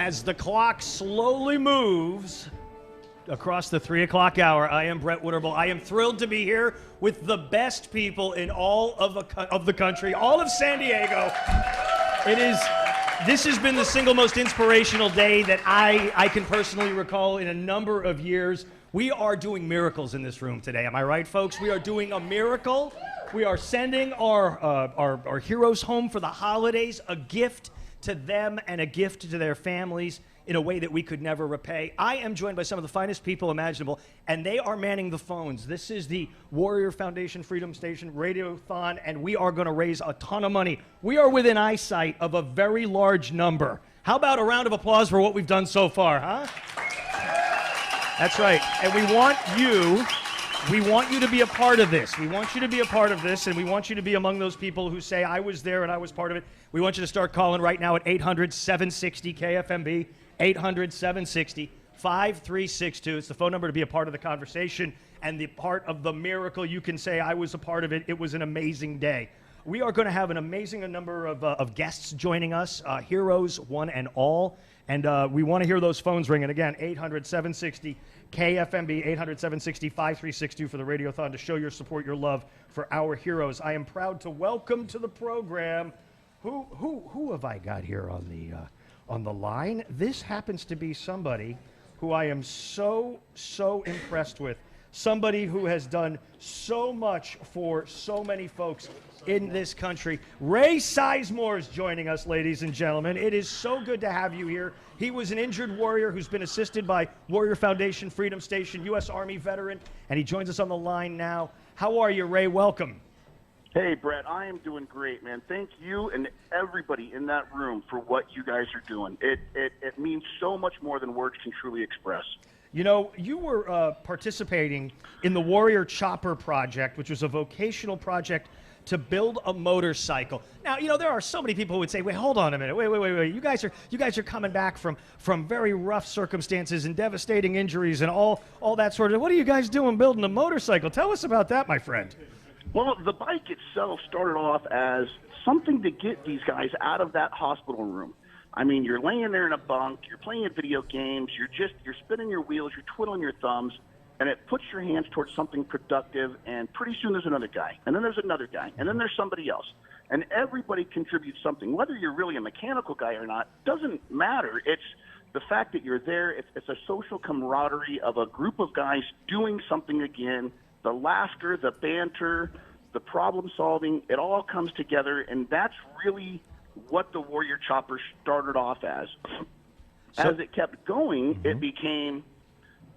As the clock slowly moves across the 3 o'clock hour, I am Brett Witterbull. I am thrilled to be here with the best people in all of the country, all of San Diego. This has been the single most inspirational day that I can personally recall in a number of years. We are doing miracles in this room today. Am I right, folks? We are doing a miracle. We are sending our heroes home for the holidays, a gift to them and a gift to their families in a way that we could never repay. I am joined by some of the finest people imaginable, and they are manning the phones. This is the Warrior Foundation Freedom Station Radiothon, and we are going to raise a ton of money. We are within eyesight of a very large number. How about a round of applause for what we've done so far, huh? That's right. And we want you to be a part of this. We want you to be a part of this, and we want you to be among those people who say, I was there and I was part of it. We want you to start calling right now at 800-760-KFMB, 800-760-5362. It's the phone number to be a part of the conversation and the part of the miracle. You can say, I was a part of it. It was an amazing day. We are going to have an amazing number of guests joining us, heroes, one and all. And we want to hear those phones ringing. Again, 800-760-KFMB, 800-760-5362 for the Radiothon to show your support, your love for our heroes. I am proud to welcome to the program, who have I got here on the line? This happens to be somebody who I am so impressed with. Somebody who has done so much for so many folks in this country. Ray Sizemore is joining us, ladies and gentlemen. It is so good to have you here. He was an injured warrior who's been assisted by Warrior Foundation Freedom Station, U.S. Army veteran, and he joins us on the line now. How are you, Ray? Welcome. Hey, Brett, I am doing great, man. Thank you and everybody in that room for what you guys are doing. It means so much more than words can truly express. You know, you were participating in the Warrior Chopper Project, which was a vocational project to build a motorcycle. Now, you know, there are so many people who would say, wait, hold on a minute. Wait. You guys are coming back from very rough circumstances and devastating injuries and all that sort of. What are you guys doing building a motorcycle? Tell us about that, my friend. Well, the bike itself started off as something to get these guys out of that hospital room. I mean, you're laying there in a bunk, you're playing video games, you're spinning your wheels, you're twiddling your thumbs, and it puts your hands towards something productive, and pretty soon there's another guy, and then there's another guy, and then there's somebody else. And everybody contributes something. Whether you're really a mechanical guy or not doesn't matter. It's the fact that you're there. It's a social camaraderie of a group of guys doing something again. The laughter, the banter, the problem solving, it all comes together, and that's really what the Warrior Chopper started off as. As it kept going, it became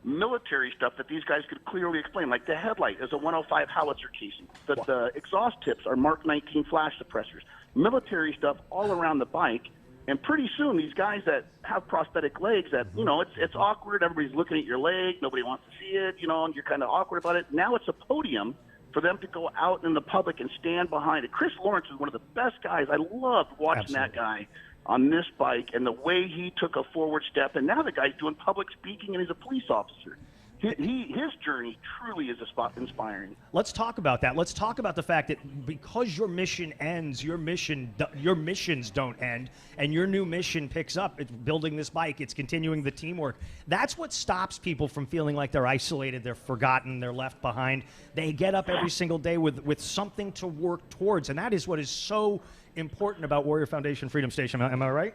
military stuff that these guys could clearly explain, like the headlight is a 105 howitzer casing, the exhaust tips are Mark 19 flash suppressors, military stuff all around the bike. And pretty soon, these guys that have prosthetic legs, that, you know, it's awkward. Everybody's looking at your leg. Nobody wants to see it, you know, and you're kind of awkward about it. Now it's a podium for them to go out in the public and stand behind it. Chris Lawrence is one of the best guys. I loved watching that guy on this bike and the way he took a forward step. And now the guy's doing public speaking and he's a police officer. His journey truly is inspiring. Let's talk about that. Let's talk about the fact that because your mission ends, your missions don't end, and your new mission picks up. It's building this bike. It's continuing the teamwork. That's what stops people from feeling like they're isolated, they're forgotten, they're left behind. They get up every single day with something to work towards, and that is what is so important about Warrior Foundation Freedom Station. Am I right?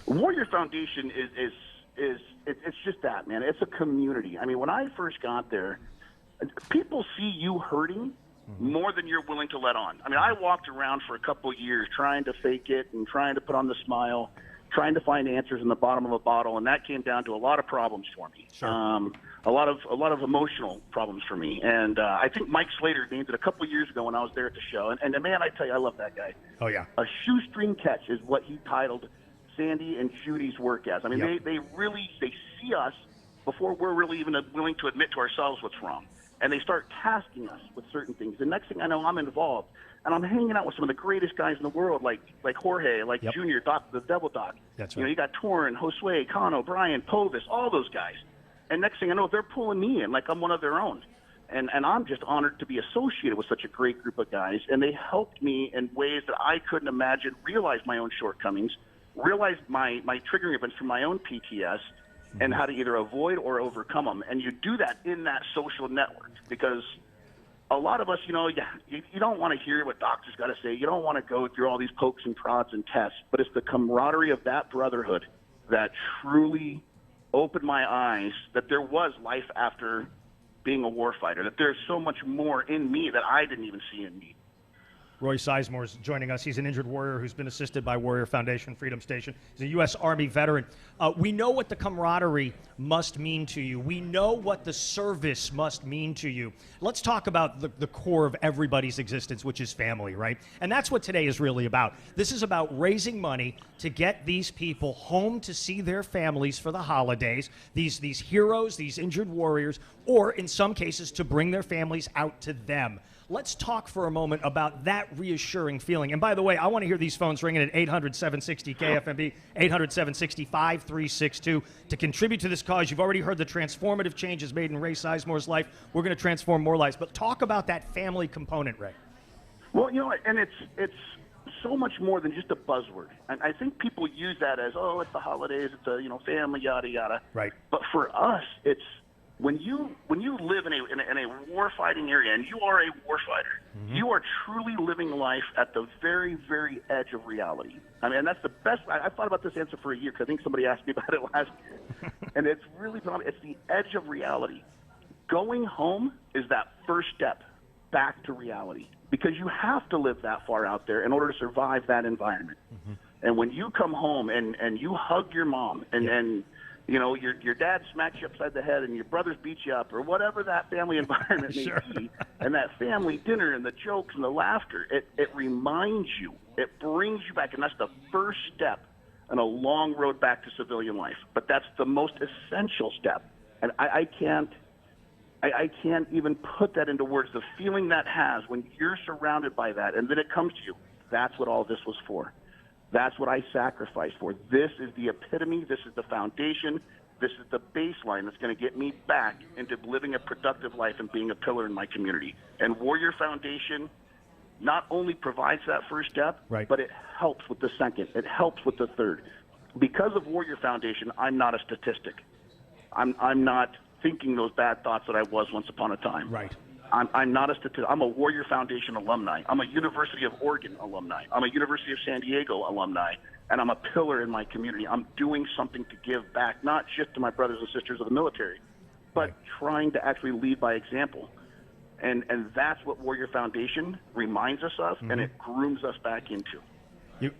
Warrior Foundation it's just that, man. It's a community. I mean, when I first got there, people see you hurting more than you're willing to let on. I mean, I walked around for a couple of years trying to fake it and trying to put on the smile, trying to find answers in the bottom of a bottle, and that came down to a lot of problems for me. Sure. A lot of emotional problems for me. And I think Mike Slater named it a couple of years ago when I was there at the show. And man, I tell you, I love that guy. Oh, yeah. A shoestring catch is what he titled Sandy and Judy's work as. I mean, they see us before we're really even willing to admit to ourselves what's wrong. And they start tasking us with certain things. The next thing I know, I'm involved. And I'm hanging out with some of the greatest guys in the world, like Jorge, like Junior, Doc, the Devil Doc. That's right. You know, you got Torrin, Josue, Cano, Brian, Povis, all those guys. And next thing I know, they're pulling me in like I'm one of their own. And I'm just honored to be associated with such a great group of guys. And they helped me in ways that I couldn't imagine, realize my own shortcomings, realized my triggering events from my own PTS and how to either avoid or overcome them. And you do that in that social network because a lot of us, you don't want to hear what doctors got to say. You don't want to go through all these pokes and prods and tests, but it's the camaraderie of that brotherhood that truly opened my eyes that there was life after being a warfighter, that there's so much more in me that I didn't even see in me. Roy Sizemore is joining us. He's an injured warrior who's been assisted by Warrior Foundation Freedom Station. He's a U.S. Army veteran. We know what the camaraderie must mean to you. We know what the service must mean to you. Let's talk about the core of everybody's existence, which is family, right? And that's what today is really about. This is about raising money to get these people home to see their families for the holidays, these heroes, these injured warriors, or in some cases to bring their families out to them. Let's talk for a moment about that reassuring feeling. And by the way, I want to hear these phones ringing at 800-760-KFMB, 800-760-5362 to contribute to this cause. You've already heard the transformative changes made in Ray Sizemore's life. We're going to transform more lives. But talk about that family component, Ray. Well, and it's so much more than just a buzzword. And I think people use that as, oh, it's the holidays, it's a family, yada yada. Right. But for us, it's when you live in a warfighting area, and you are a warfighter, you are truly living life at the very, very edge of reality. I mean, and that's the best. I thought about this answer for a year because I think somebody asked me about it last year. And it's really, it's the edge of reality. Going home is that first step back to reality because you have to live that far out there in order to survive that environment. And when you come home and you hug your mom and your dad smacks you upside the head and your brothers beat you up or whatever that family environment may be, and that family dinner and the jokes and the laughter, it reminds you, it brings you back, and that's the first step on a long road back to civilian life. But that's the most essential step, and I can't even put that into words. The feeling that has when you're surrounded by that, and then it comes to you, that's what all this was for. That's what I sacrificed for. This is the epitome. This is the foundation. This is the baseline that's going to get me back into living a productive life and being a pillar in my community. And Warrior Foundation not only provides that first step, but it helps with the second. It helps with the third. Because of Warrior Foundation, I'm not a statistic. I'm not thinking those bad thoughts that I was once upon a time. Right. I'm not a statistic. I'm a Warrior Foundation alumni. I'm a University of Oregon alumni. I'm a University of San Diego alumni, and I'm a pillar in my community. I'm doing something to give back, not just to my brothers and sisters of the military, but trying to actually lead by example. And that's what Warrior Foundation reminds us of, and it grooms us back into.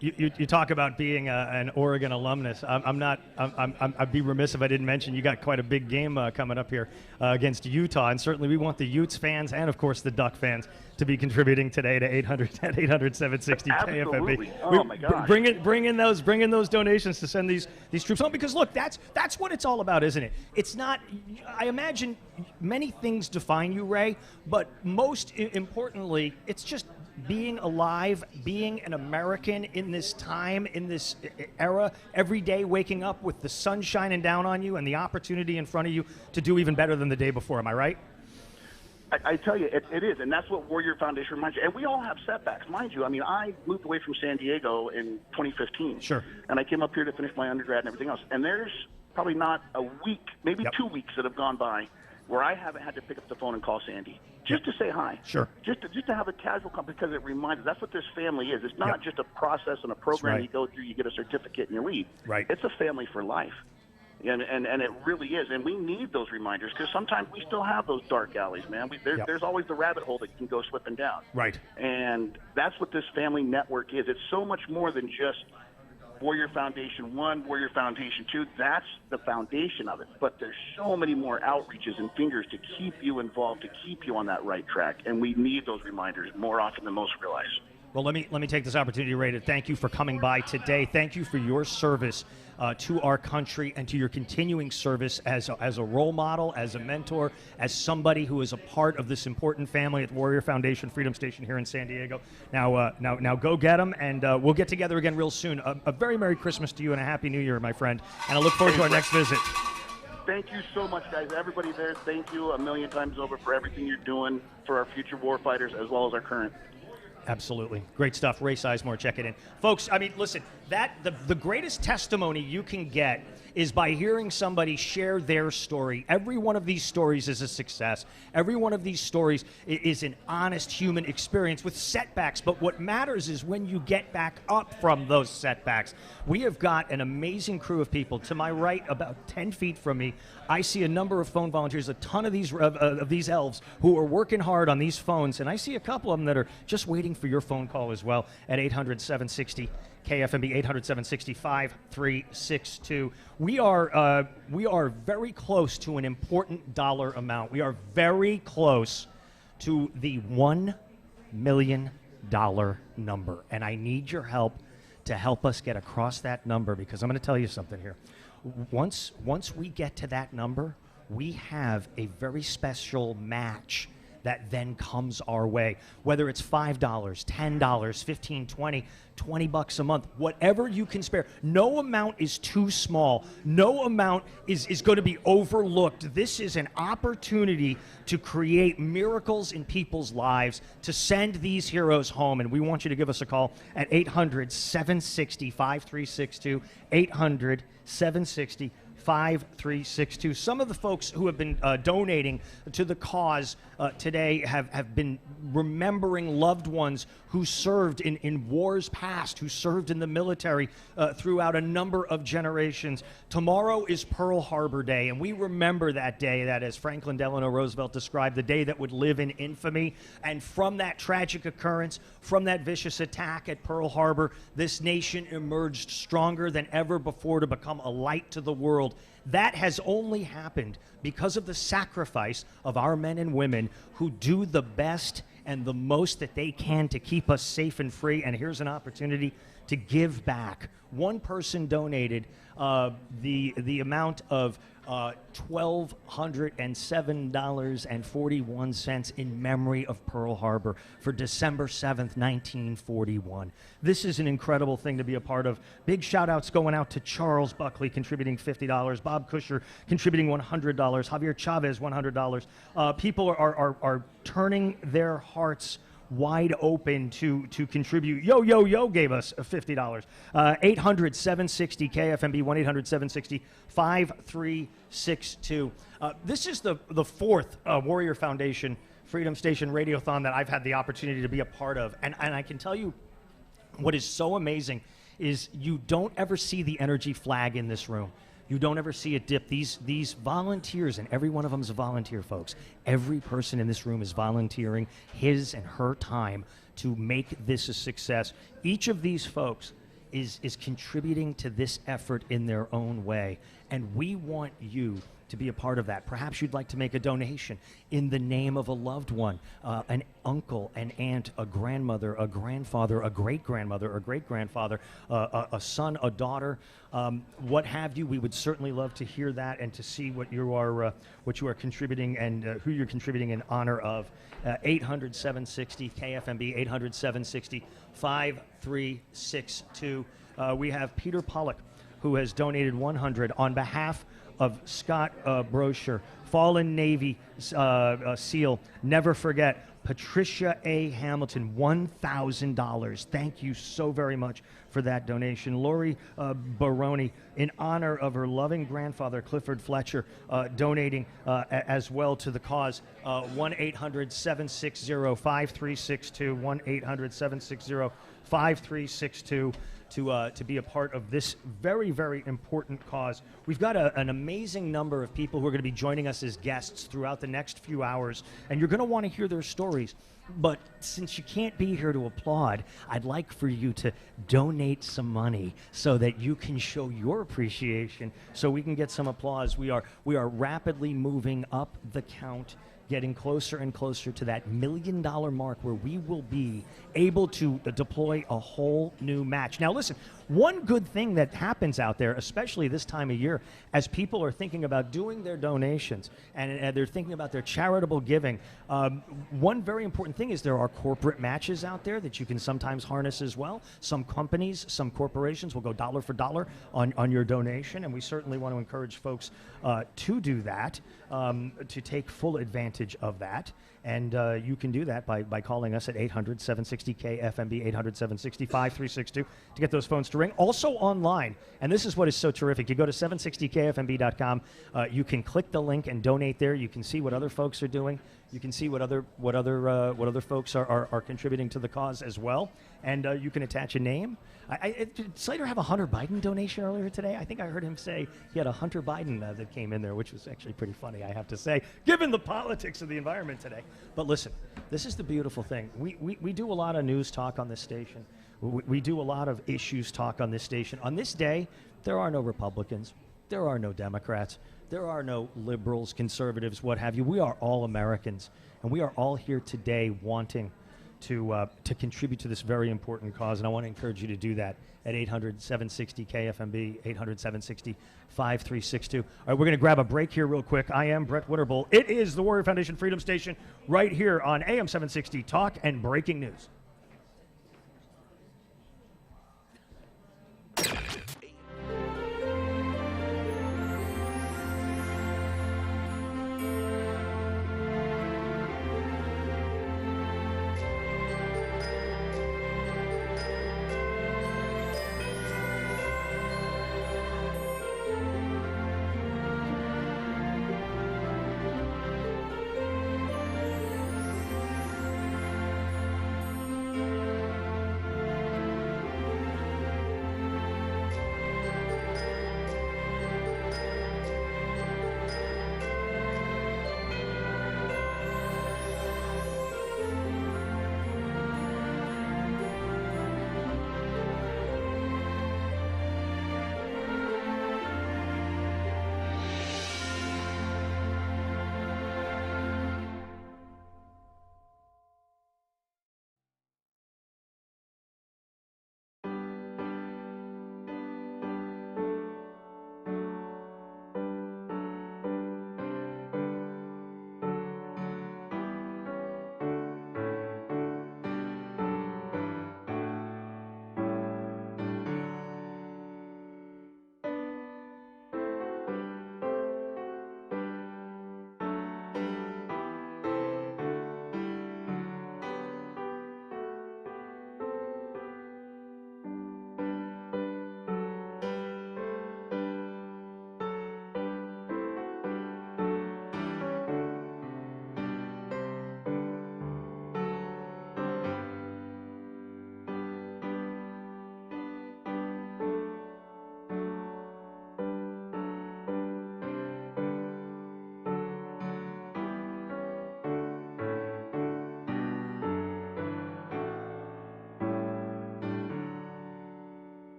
You talk about being an Oregon alumnus. I'd be remiss if I didn't mention you got quite a big game coming up here against Utah, and certainly we want the Utes fans and of course the Duck fans to be contributing today to 800-760-KFMB. Oh my gosh! Bring in those donations to send these troops home, because look, that's what it's all about, isn't it? It's not. I imagine many things define you, Ray, but most importantly, it's just being alive, being an American in this time, in this era, every day waking up with the sun shining down on you and the opportunity in front of you to do even better than the day before. Am I right? I tell you, it is, and that's what Warrior Foundation reminds you. And we all have setbacks, mind you. I mean, I moved away from San Diego in 2015. Sure. And I came up here to finish my undergrad and everything else. And there's probably not a week, maybe 2 weeks that have gone by where I haven't had to pick up the phone and call Sandy just to say hi. Sure. Just to have a casual call, because it reminds us that's what this family is. It's not just a process and a program you go through, you get a certificate and you leave. Right. It's a family for life. And it really is. And we need those reminders because sometimes we still have those dark alleys, man. There's always the rabbit hole that you can go slipping down. Right. And that's what this family network is. It's so much more than just Warrior Foundation 1, Warrior Foundation 2. That's the foundation of it. But there's so many more outreaches and fingers to keep you involved, to keep you on that right track. And we need those reminders more often than most realize. Well, let me take this opportunity, Ray, to thank you for coming by today. Thank you for your service to our country and to your continuing service as a role model, as a mentor, as somebody who is a part of this important family at Warrior Foundation Freedom Station here in San Diego. Now go get them, and we'll get together again real soon. A very Merry Christmas to you and a Happy New Year, my friend. And I look forward to our next visit. Thank you so much, guys. Everybody there, thank you a million times over for everything you're doing for our future warfighters as well as our current. Absolutely. Great stuff. Ray Sizemore, check it in. Folks, I mean, listen, the greatest testimony you can get is by hearing somebody share their story. Every one of these stories is a success. Every one of these stories is an honest human experience with setbacks. But what matters is when you get back up from those setbacks. We have got an amazing crew of people. To my right, about 10 feet from me, I see a number of phone volunteers, a ton of these elves who are working hard on these phones. And I see a couple of them that are just waiting for your phone call as well at 800-760 KFMB 800-760-5362. We are very close to an important dollar amount. We are very close to the $1 million number, and I need your help to help us get across that number, because I'm going to tell you something here. Once we get to that number, we have a very special match that then comes our way. Whether it's $5, $10, $15, $20, $20 a month, whatever you can spare. No amount is too small. No amount is going to be overlooked. This is an opportunity to create miracles in people's lives, to send these heroes home. And we want you to give us a call at 800-760-5362, 800-760-5362. Some of the folks who have been donating to the cause today have been remembering loved ones who served in wars past, who served in the military throughout a number of generations. Tomorrow is Pearl Harbor Day, and we remember that day, that, as Franklin Delano Roosevelt described, the day that would live in infamy. And from that tragic occurrence, from that vicious attack at Pearl Harbor, this nation emerged stronger than ever before to become a light to the world. That has only happened because of the sacrifice of our men and women who do the best and the most that they can to keep us safe and free. And here's an opportunity to give back. One person donated the amount of $1,207.41 in memory of Pearl Harbor for December 7th, 1941. This is an incredible thing to be a part of. Big shout outs going out to Charles Buckley, contributing $50, Bob Kusher contributing $100, Javier Chavez $100. People are turning their hearts wide open to contribute. Yo gave us $50. 800-760 KFMB 1-800-760-5362. This is the fourth Warrior Foundation Freedom Station Radiothon that I've had the opportunity to be a part of, and I can tell you what is so amazing is you don't ever see the energy flag in this room. You don't ever see it dip. These volunteers, and every one of them is a volunteer, folks. Every person in this room is volunteering his and her time to make this a success. Each of these folks is contributing to this effort in their own way, and we want you to be a part of that. Perhaps you'd like to make a donation in the name of a loved one, an uncle, an aunt, a grandmother, a grandfather, a great-grandmother, a great-grandfather, a son, a daughter, what have you. We would certainly love to hear that and to see what you are contributing and who you're contributing in honor of. 800-760 KFMB, 800-760-5362. We have Peter Pollock, who has donated $100 on behalf of Scott Brosher, Fallen Navy SEAL. Never forget, Patricia A. Hamilton, $1,000. Thank you so very much for that donation. Lori Baroni, in honor of her loving grandfather, Clifford Fletcher, donating as well to the cause. 1-800-760-5362, 1-800-760-5362. To be a part of this very, very important cause. We've got an amazing number of people who are going to be joining us as guests throughout the next few hours, and you're going to want to hear their stories. But since you can't be here to applaud, I'd like for you to donate some money so that you can show your appreciation, so we can get some applause. We are rapidly moving up the count, getting closer and closer to that $1 million mark where we will be able to deploy a whole new match. Now listen, One good thing that happens out there, especially this time of year, as people are thinking about doing their donations and they're thinking about their charitable giving, one very important thing is there are corporate matches out there that you can sometimes harness as well. Some companies, some corporations will go dollar for dollar on your donation, and we certainly want to encourage folks to do that, to take full advantage of that. And you can do that by calling us at 800-760-KFMB, 800-760-5362 to get those phones to ring. Also online, and this is what is so terrific. You go to 760kfmb.com. You can click the link and donate there. You can see what other folks are doing. You can see what other folks are contributing to the cause as well. And you can attach a name. Did Slater have a Hunter Biden donation earlier today? I think I heard him say he had a Hunter Biden that came in there, which was actually pretty funny, I have to say, given the politics of the environment today. But listen, this is the beautiful thing. We do a lot of news talk on this station. We do a lot of issues talk on this station. On this day, there are no Republicans. There are no Democrats. There are no liberals, conservatives, what have you. We are all Americans, and we are all here today wanting to contribute to this very important cause, and I want to encourage you to do that at 800-760-KFMB, 800-760-5362. All right, we're going to grab a break here real quick. I am Brett Witterbull. It is the Warrior Foundation Freedom Station right here on AM 760 Talk and Breaking News.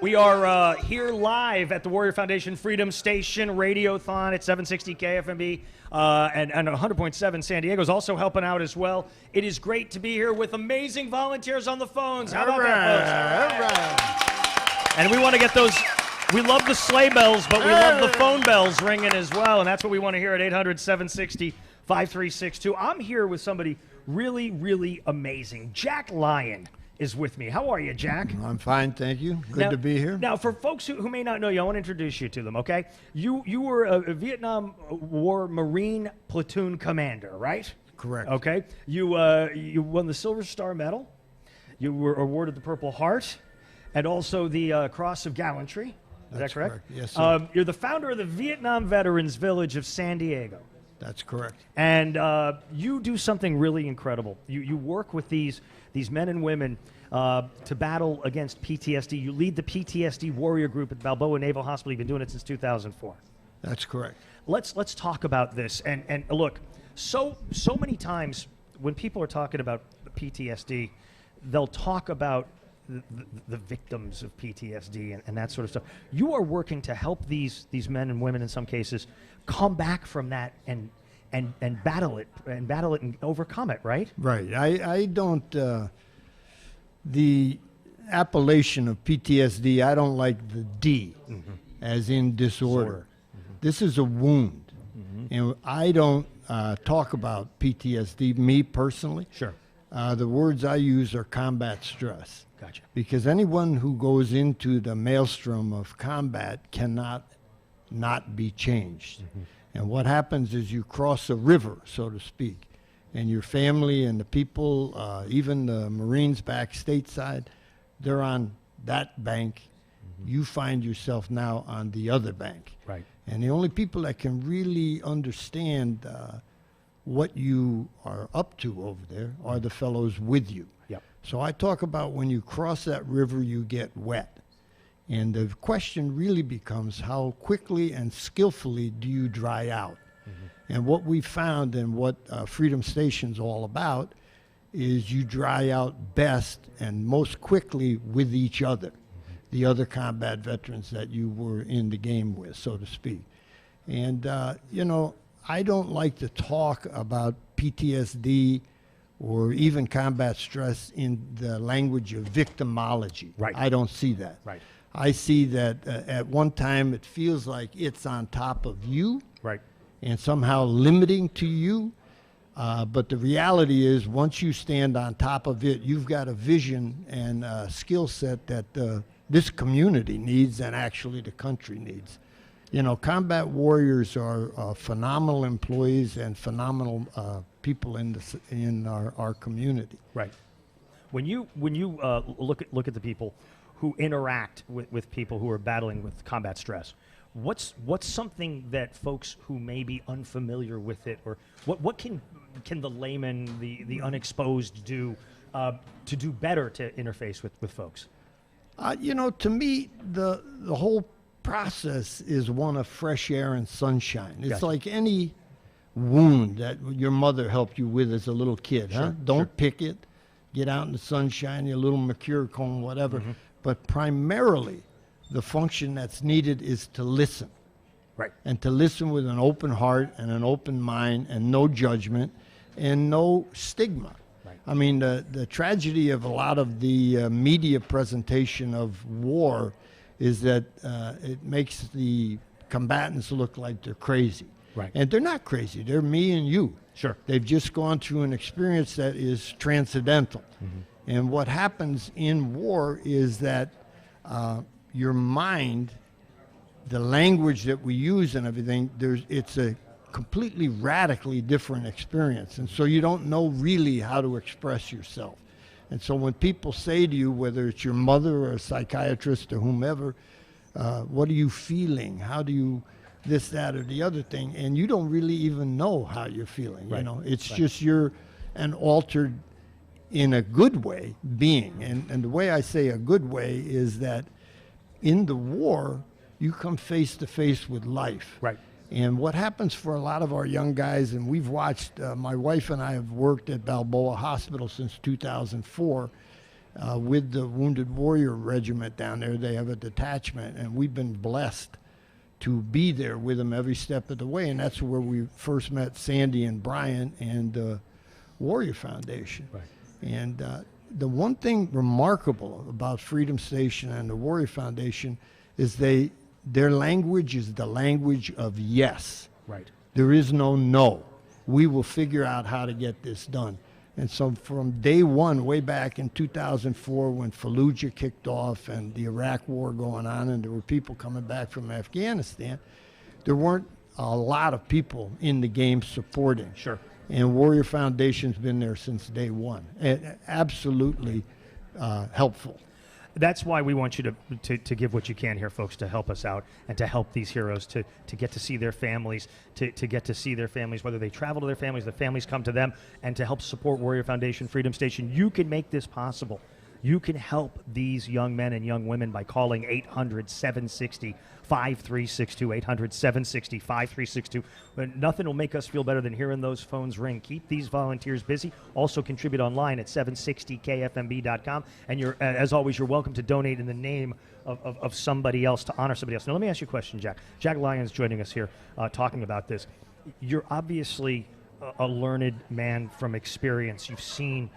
We are here live at the Warrior Foundation Freedom Station Radiothon at 760 KFMB and 100.7 San Diego is also helping out as well. It is great to be here with amazing volunteers on the phones. How about that, folks? And we want to get those. We love the sleigh bells, but we love the phone bells ringing as well, and that's what we want to hear at 800-760-5362. I'm here with somebody really, really amazing. Jack Lyon is with me. How are you, Jack? I'm fine, thank you. Good to be here. Now, for folks who may not know you, I want to introduce you to them, okay? You were a Vietnam War Marine platoon commander, right? Correct. Okay. You won the Silver Star Medal. You were awarded the Purple Heart and also the Cross of Gallantry. Is that correct? Yes, sir. You're the founder of the Vietnam Veterans Village of San Diego. That's correct. And you do something really incredible. You work with these men and women to battle against PTSD. You lead the PTSD warrior group at Balboa Naval Hospital. You've been doing it since 2004. That's correct. Let's talk about this. And look, so many times when people are talking about PTSD, they'll talk about the victims of PTSD and that sort of stuff. You are working to help these men and women in some cases come back from that and battle it and overcome it, right? Right. I don't the appellation of PTSD, I don't like the D as in disorder. This is a wound. And I don't talk about PTSD, me personally. Sure. The words I use are combat stress. Gotcha. Because anyone who goes into the maelstrom of combat cannot not be changed. And what happens is you cross a river, so to speak, and your family and the people, even the Marines back stateside, they're on that bank. You find yourself now on the other bank. Right. And the only people that can really understand what you are up to over there are the fellows with you. Yep. So I talk about when you cross that river, you get wet. And the question really becomes how quickly and skillfully do you dry out? And what we found and what Freedom Station's all about is you dry out best and most quickly with each other, the other combat veterans that you were in the game with, so to speak. And, you know, I don't like to talk about PTSD or even combat stress in the language of victimology. Right. I don't see that. Right. I see that at one time it feels like it's on top of you. Right. And somehow limiting to you. But the reality is once you stand on top of it, you've got a vision and a skill set that this community needs and actually the country needs. You know, combat warriors are phenomenal employees and phenomenal people in our community. Right. When you look at the people who interact with people who are battling with combat stress, what's something that folks who may be unfamiliar with it, or what can the layman, the unexposed do to do better to interface with folks? You know, to me, the whole process is one of fresh air and sunshine. It's Gotcha. like any wound that your mother helped you with as a little kid, huh? Don't pick it. Get out in the sunshine, your little Mercure comb, whatever. But primarily, the function that's needed is to listen. Right. And to listen with an open heart and an open mind and no judgment and no stigma. Right. I mean, the tragedy of a lot of the media presentation of war is that it makes the combatants look like they're crazy. Right. And they're not crazy. They're me and you. Sure. They've just gone through an experience that is transcendental. And what happens in war is that your mind, the language that we use and everything, it's a completely radically different experience. And so you don't know really how to express yourself. And so when people say to you, whether it's your mother or a psychiatrist or whomever, what are you feeling? How do you this, that, or the other thing? And you don't really even know how you're feeling. Right. You know, it's just you're an altered, in a good way, being. And the way I say a good way is that in the war, you come face to face with life. Right. And what happens for a lot of our young guys, and we've watched, my wife and I have worked at Balboa Hospital since 2004, with the Wounded Warrior Regiment down there. They have a detachment, and we've been blessed to be there with them every step of the way. And that's where we first met Sandy and Brian and the Warrior Foundation. Right. And the one thing remarkable about Freedom Station and the Warrior Foundation is their language is the language of yes. Right. There is no no. We will figure out how to get this done. And so from day one, way back in 2004, when Fallujah kicked off and the Iraq War going on, and there were people coming back from Afghanistan, there weren't a lot of people in the game supporting. Sure. And Warrior Foundation's been there since day one. And absolutely helpful. That's why we want you to give what you can here, folks, to help us out and to help these heroes to get to see their families, to get to see their families, whether they travel to their families, the families come to them, and to help support Warrior Foundation Freedom Station. You can make this possible. You can help these young men and young women by calling 800-760-5362, 800-760-5362. Nothing will make us feel better than hearing those phones ring. Keep these volunteers busy. Also contribute online at 760kfmb.com. And as always, you're welcome to donate in the name of somebody else, to honor somebody else. Now, let me ask you a question, Jack. Jack Lyon's joining us here talking about this. You're obviously a learned man from experience. You've seen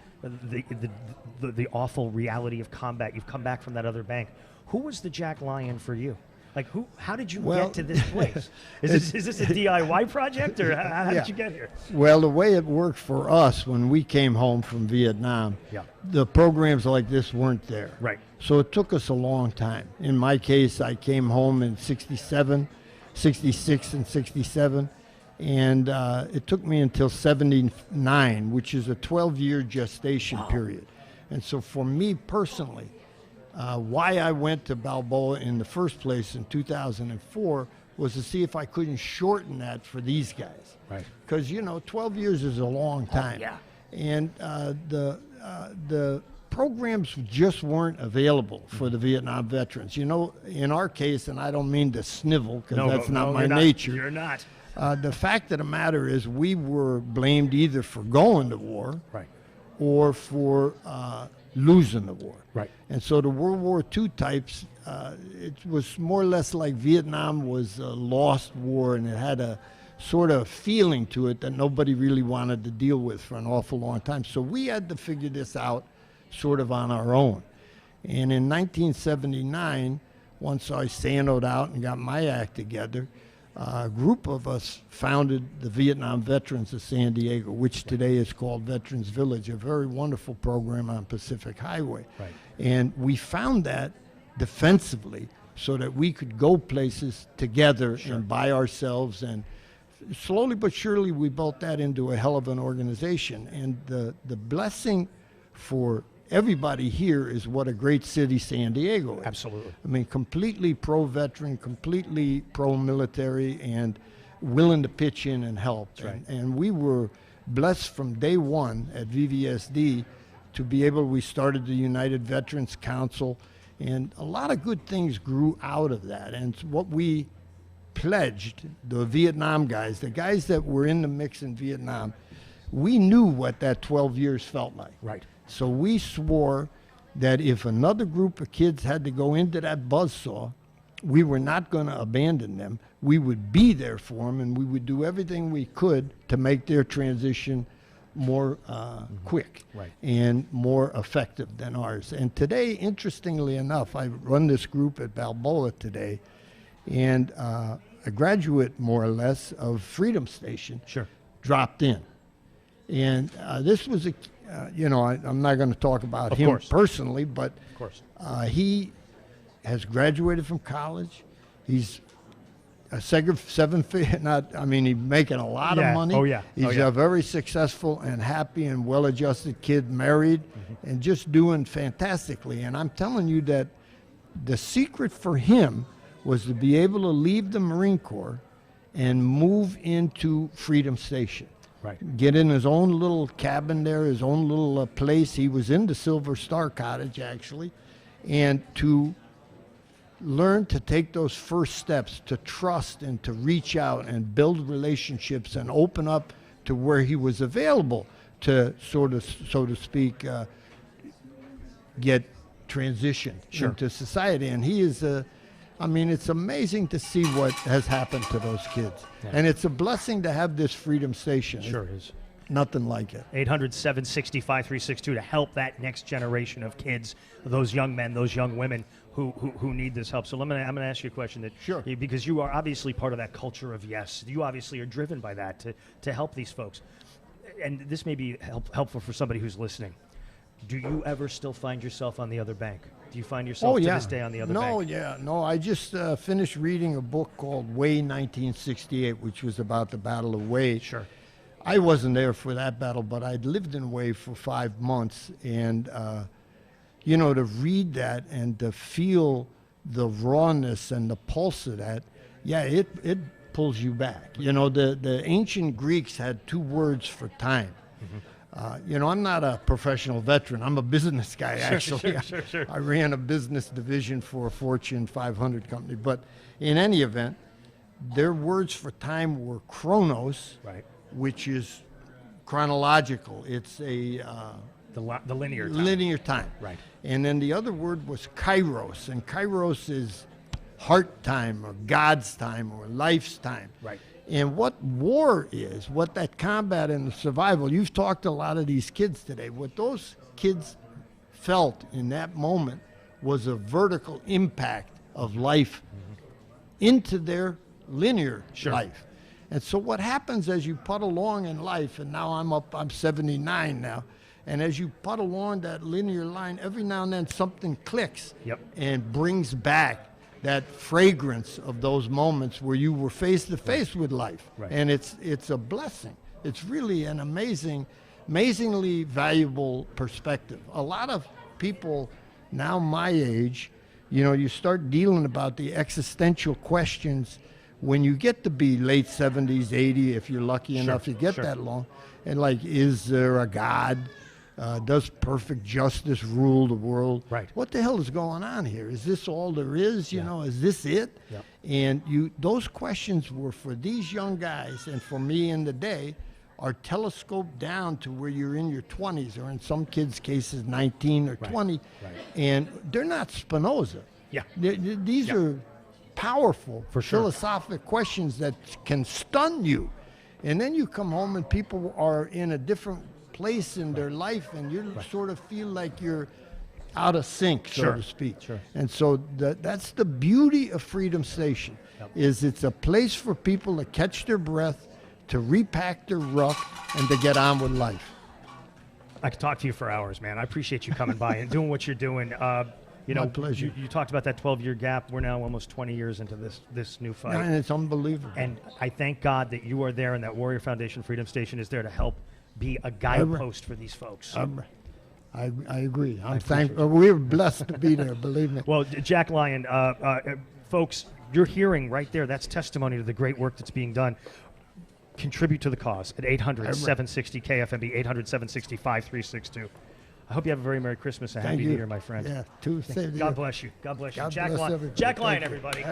the awful reality of combat. You've come back from that other bank. Who was the Jack Lyon for you? Like, how did you get to this place? Is this a DIY project, or how did you get here? Well, the way it worked for us when we came home from Vietnam, the programs like this weren't there. Right. So it took us a long time. In my case, I came home in 67, 66 and 67. And it took me until 79, which is a 12-year gestation period. And so for me personally, why I went to Balboa in the first place in 2004 was to see if I couldn't shorten that for these guys. Right. Because, 12 years is a long time. Yeah. And the programs just weren't available for the Vietnam veterans. In our case, and I don't mean to snivel, because that's not my nature. You're not. The fact of the matter is we were blamed either for going to war or for losing the war. Right. And so the World War II types, it was more or less like Vietnam was a lost war, and it had a sort of feeling to it that nobody really wanted to deal with for an awful long time. So we had to figure this out sort of on our own. And in 1979, once I sanoed out and got my act together, a group of us founded the Vietnam Veterans of San Diego, which today is called Veterans Village, a very wonderful program on Pacific Highway. Right. And we found that defensively so that we could go places together and by ourselves. And slowly but surely we built that into a hell of an organization. And the blessing for everybody here is what a great city San Diego is. Absolutely. I mean, completely pro-veteran, completely pro-military, and willing to pitch in and help. That's right. And we were blessed from day one at VVSD to be able, we started the United Veterans Council, and a lot of good things grew out of that. And what we pledged, the Vietnam guys, the guys that were in the mix in Vietnam, we knew what that 12 years felt like. Right. So we swore that if another group of kids had to go into that buzzsaw, we were not going to abandon them. We would be there for them, and we would do everything we could to make their transition more quick and more effective than ours. And today, interestingly enough, I run this group at Balboa today, and a graduate, more or less, of Freedom Station dropped in. And this was I'm not going to talk about him personally, but he has graduated from college. He's a seven figure, he's making a lot of money. Oh, yeah. He's a very successful and happy and well-adjusted kid, married, and just doing fantastically. And I'm telling you that the secret for him was to be able to leave the Marine Corps and move into Freedom Station. Right. Get in his own little cabin there, his own little place. He was in the Silver Star Cottage, actually, and to learn to take those first steps, to trust and to reach out and build relationships and open up to where he was available to sort of, so to speak, get transitioned into society. And he is I mean, it's amazing to see what has happened to those kids. Yeah. And it's a blessing to have this Freedom Station. Sure is. Nothing like it. 800-760-5362 to help that next generation of kids, those young men, those young women who need this help. So I'm going to ask you a question that, Sure. because you are obviously part of that culture of yes. You obviously are driven by that to help these folks. And this may be helpful for somebody who's listening. Do you ever still find yourself on the other bank? Do you find yourself to this day on the other bank? No, I just finished reading a book called Way 1968, which was about the Battle of Way. Sure. I wasn't there for that battle, but I'd lived in Way for 5 months. And, to read that and to feel the rawness and the pulse of that, it pulls you back. The ancient Greeks had 2 words for time. Mm-hmm. I'm not a professional veteran. I'm a business guy, actually. Sure. I ran a business division for a Fortune 500 company. But in any event, their words for time were chronos, Right. which is chronological. It's a The linear time. linear time. Right. And then the other word was kairos, and kairos is heart time or God's time or life's time. Right. And what war is, what that combat and the survival, you've talked to a lot of these kids today, what those kids felt in that moment was a vertical impact of life into their linear life. And so what happens as you putt along in life, and now I'm 79 now, and as you putt along that linear line, every now and then something clicks and brings back that fragrance of those moments where you were face to face with life. Right. And it's a blessing. It's really an amazingly valuable perspective. A lot of people now my age, you start dealing about the existential questions when you get to be late 70s, 80, if you're lucky enough to get that long. And like, is there a God? Does perfect justice rule the world? Right. What the hell is going on here? Is this all there is? Is this it? Yep. And those questions were for these young guys, and for me in the day, are telescoped down to where you're in your 20s, or in some kids' cases, 19 or 20. Right. And they're not Spinoza. Yeah. These are powerful, For sure. philosophic questions that can stun you. And then you come home and people are in a different place in their life, and you sort of feel like you're out of sync, so to speak. Sure. And so that's the beauty of Freedom Station, is it's a place for people to catch their breath, to repack their ruck, and to get on with life. I could talk to you for hours, man. I appreciate you coming by and doing what you're doing. My pleasure. You talked about that 12-year gap. We're now almost 20 years into this new fight. And it's unbelievable. And I thank God that you are there, and that Warrior Foundation Freedom Station is there to help be a guidepost for these folks. I agree. I'm thankful. We're blessed to be there, believe me. Well, Jack Lyon, folks, you're hearing right there, that's testimony to the great work that's being done. Contribute to the cause at 800-760-KFMB, 800-760-5362. I hope you have a very Merry Christmas and Happy New Year, my friend. Yeah, too. God bless you. God bless you. God Jack bless Lyon, everybody. Jack Lyon, Thank everybody. you.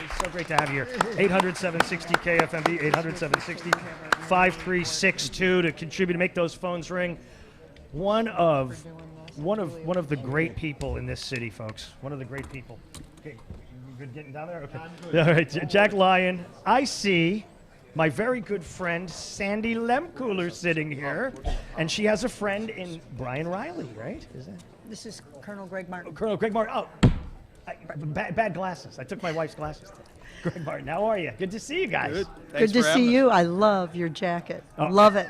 It's so great to have you here. 800-760-KFMB, 800-760-5362 to contribute, to make those phones ring. One of the great people in this city, folks. One of the great people. Okay, you good getting down there? Okay. All right, Jack Lyon. I see my very good friend Sandy Lemcooler sitting here, and she has a friend in Brian Riley, right? Is that? This is Colonel Greg Martin. Colonel Greg Martin. Oh, bad glasses. I took my wife's glasses today. Greg Martin, how are you? Good to see you guys. Good. Good to see you. I love your jacket. Love it.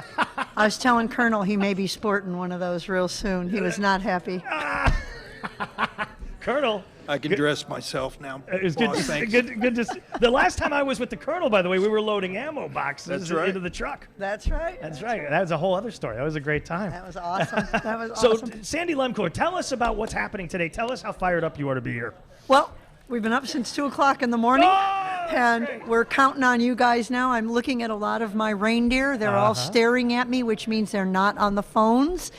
I was telling Colonel he may be sporting one of those real soon. He was not happy. Colonel. I can dress myself now. It's good to see. Good to see. The last time I was with the Colonel, by the way, we were loading ammo boxes into the truck. That's right. That's right. That was a whole other story. That was a great time. That was awesome. That was So, awesome. Sandy Lemcooler, tell us about what's happening today. Tell us how fired up you are to be here. Well, we've been up since 2 o'clock in the morning, and great. we're counting on you guys now. I'm looking at a lot of my reindeer. They're all staring at me, which means they're not on the phones.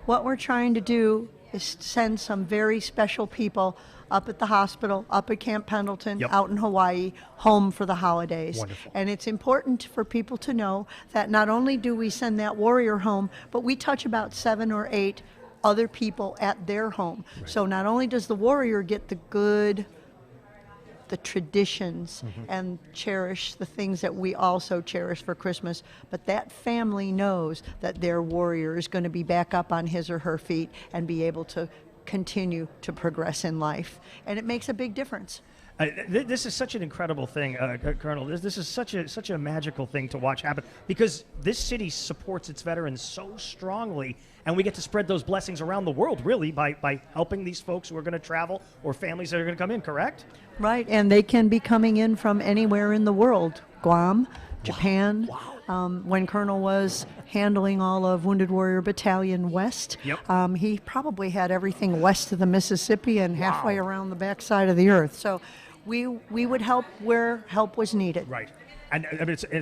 What we're trying to do is send some very special people up at the hospital, up at Camp Pendleton, out in Hawaii, home for the holidays. Wonderful. And it's important for people to know that not only do we send that warrior home, but we touch about 7 or 8 other people at their home. So not only does the warrior get the traditions and cherish the things that we also cherish for Christmas, but that family knows that their warrior is going to be back up on his or her feet and be able to continue to progress in life. And it makes a big difference. This is such an incredible thing, Colonel. This is such a magical thing to watch happen, because this city supports its veterans so strongly, and we get to spread those blessings around the world, really, by helping these folks who are going to travel or families that are going to come in, correct? Right, and they can be coming in from anywhere in the world. Guam, Japan. Wow. When Colonel was handling all of Wounded Warrior Battalion West, he probably had everything west of the Mississippi and halfway around the backside of the earth. So we would help where help was needed. Right. And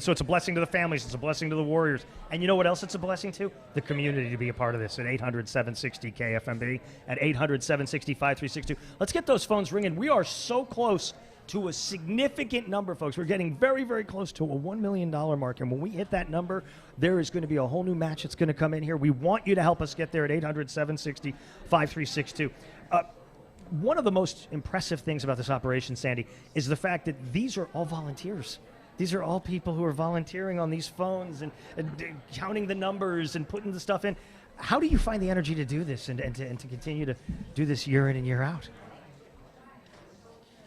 so it's a blessing to the families. It's a blessing to the warriors. And you know what else it's a blessing to? The community to be a part of this at 800-760-KFMB, at 800-760-5362. Let's get those phones ringing. We are so close to a significant number, folks. We're getting very, very close to a $1 million mark. And when we hit that number, there is going to be a whole new match that's going to come in here. We want you to help us get there at 800-760-5362. One of the most impressive things about this operation, Sandy, is the fact that these are all volunteers. These are all people who are volunteering on these phones and counting the numbers and putting the stuff in. How do you find the energy to do this and to continue to do this year in and year out?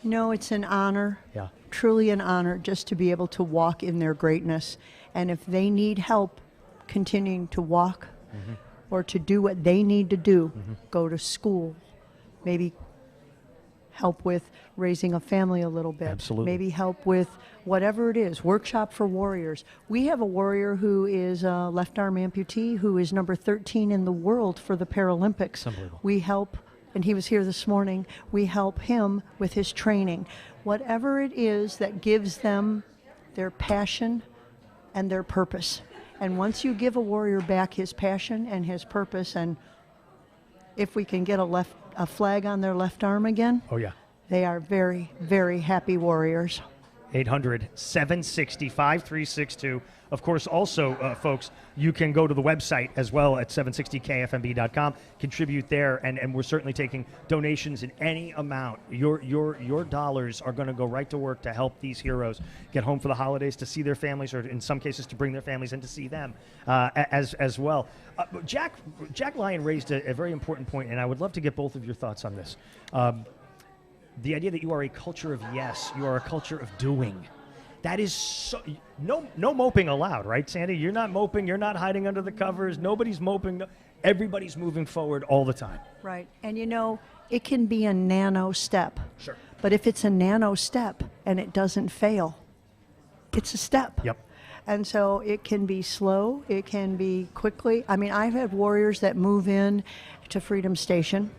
No, it's an honor, truly an honor, just to be able to walk in their greatness. And if they need help continuing to walk or to do what they need to do, go to school, maybe help with raising a family a little bit. Absolutely. Maybe help with whatever it is, workshop for warriors. We have a warrior who is a left arm amputee who is number 13 in the world for the Paralympics. Unbelievable. We help, and he was here this morning, we help him with his training. Whatever it is that gives them their passion and their purpose. And once you give a warrior back his passion and his purpose, and if we can get a flag on their left arm again, they are very, very happy warriors. 800-760-5362. Of course, also, folks, you can go to the website as well at 760kfmb.com, contribute there, and we're certainly taking donations in any amount. Your dollars are going to go right to work to help these heroes get home for the holidays, to see their families, or in some cases to bring their families in to see them as well. Jack Lyon raised a very important point, and I would love to get both of your thoughts on this. The idea that you are a culture of yes, you are a culture of doing. That is so, no moping allowed, right, Sandy? You're not moping, you're not hiding under the covers, nobody's moping, everybody's moving forward all the time. Right, and you know, it can be a nano step. Sure. But if it's a nano step and it doesn't fail, it's a step. Yep. And so it can be slow, it can be quickly. I mean, I've had warriors that move in to Freedom Station,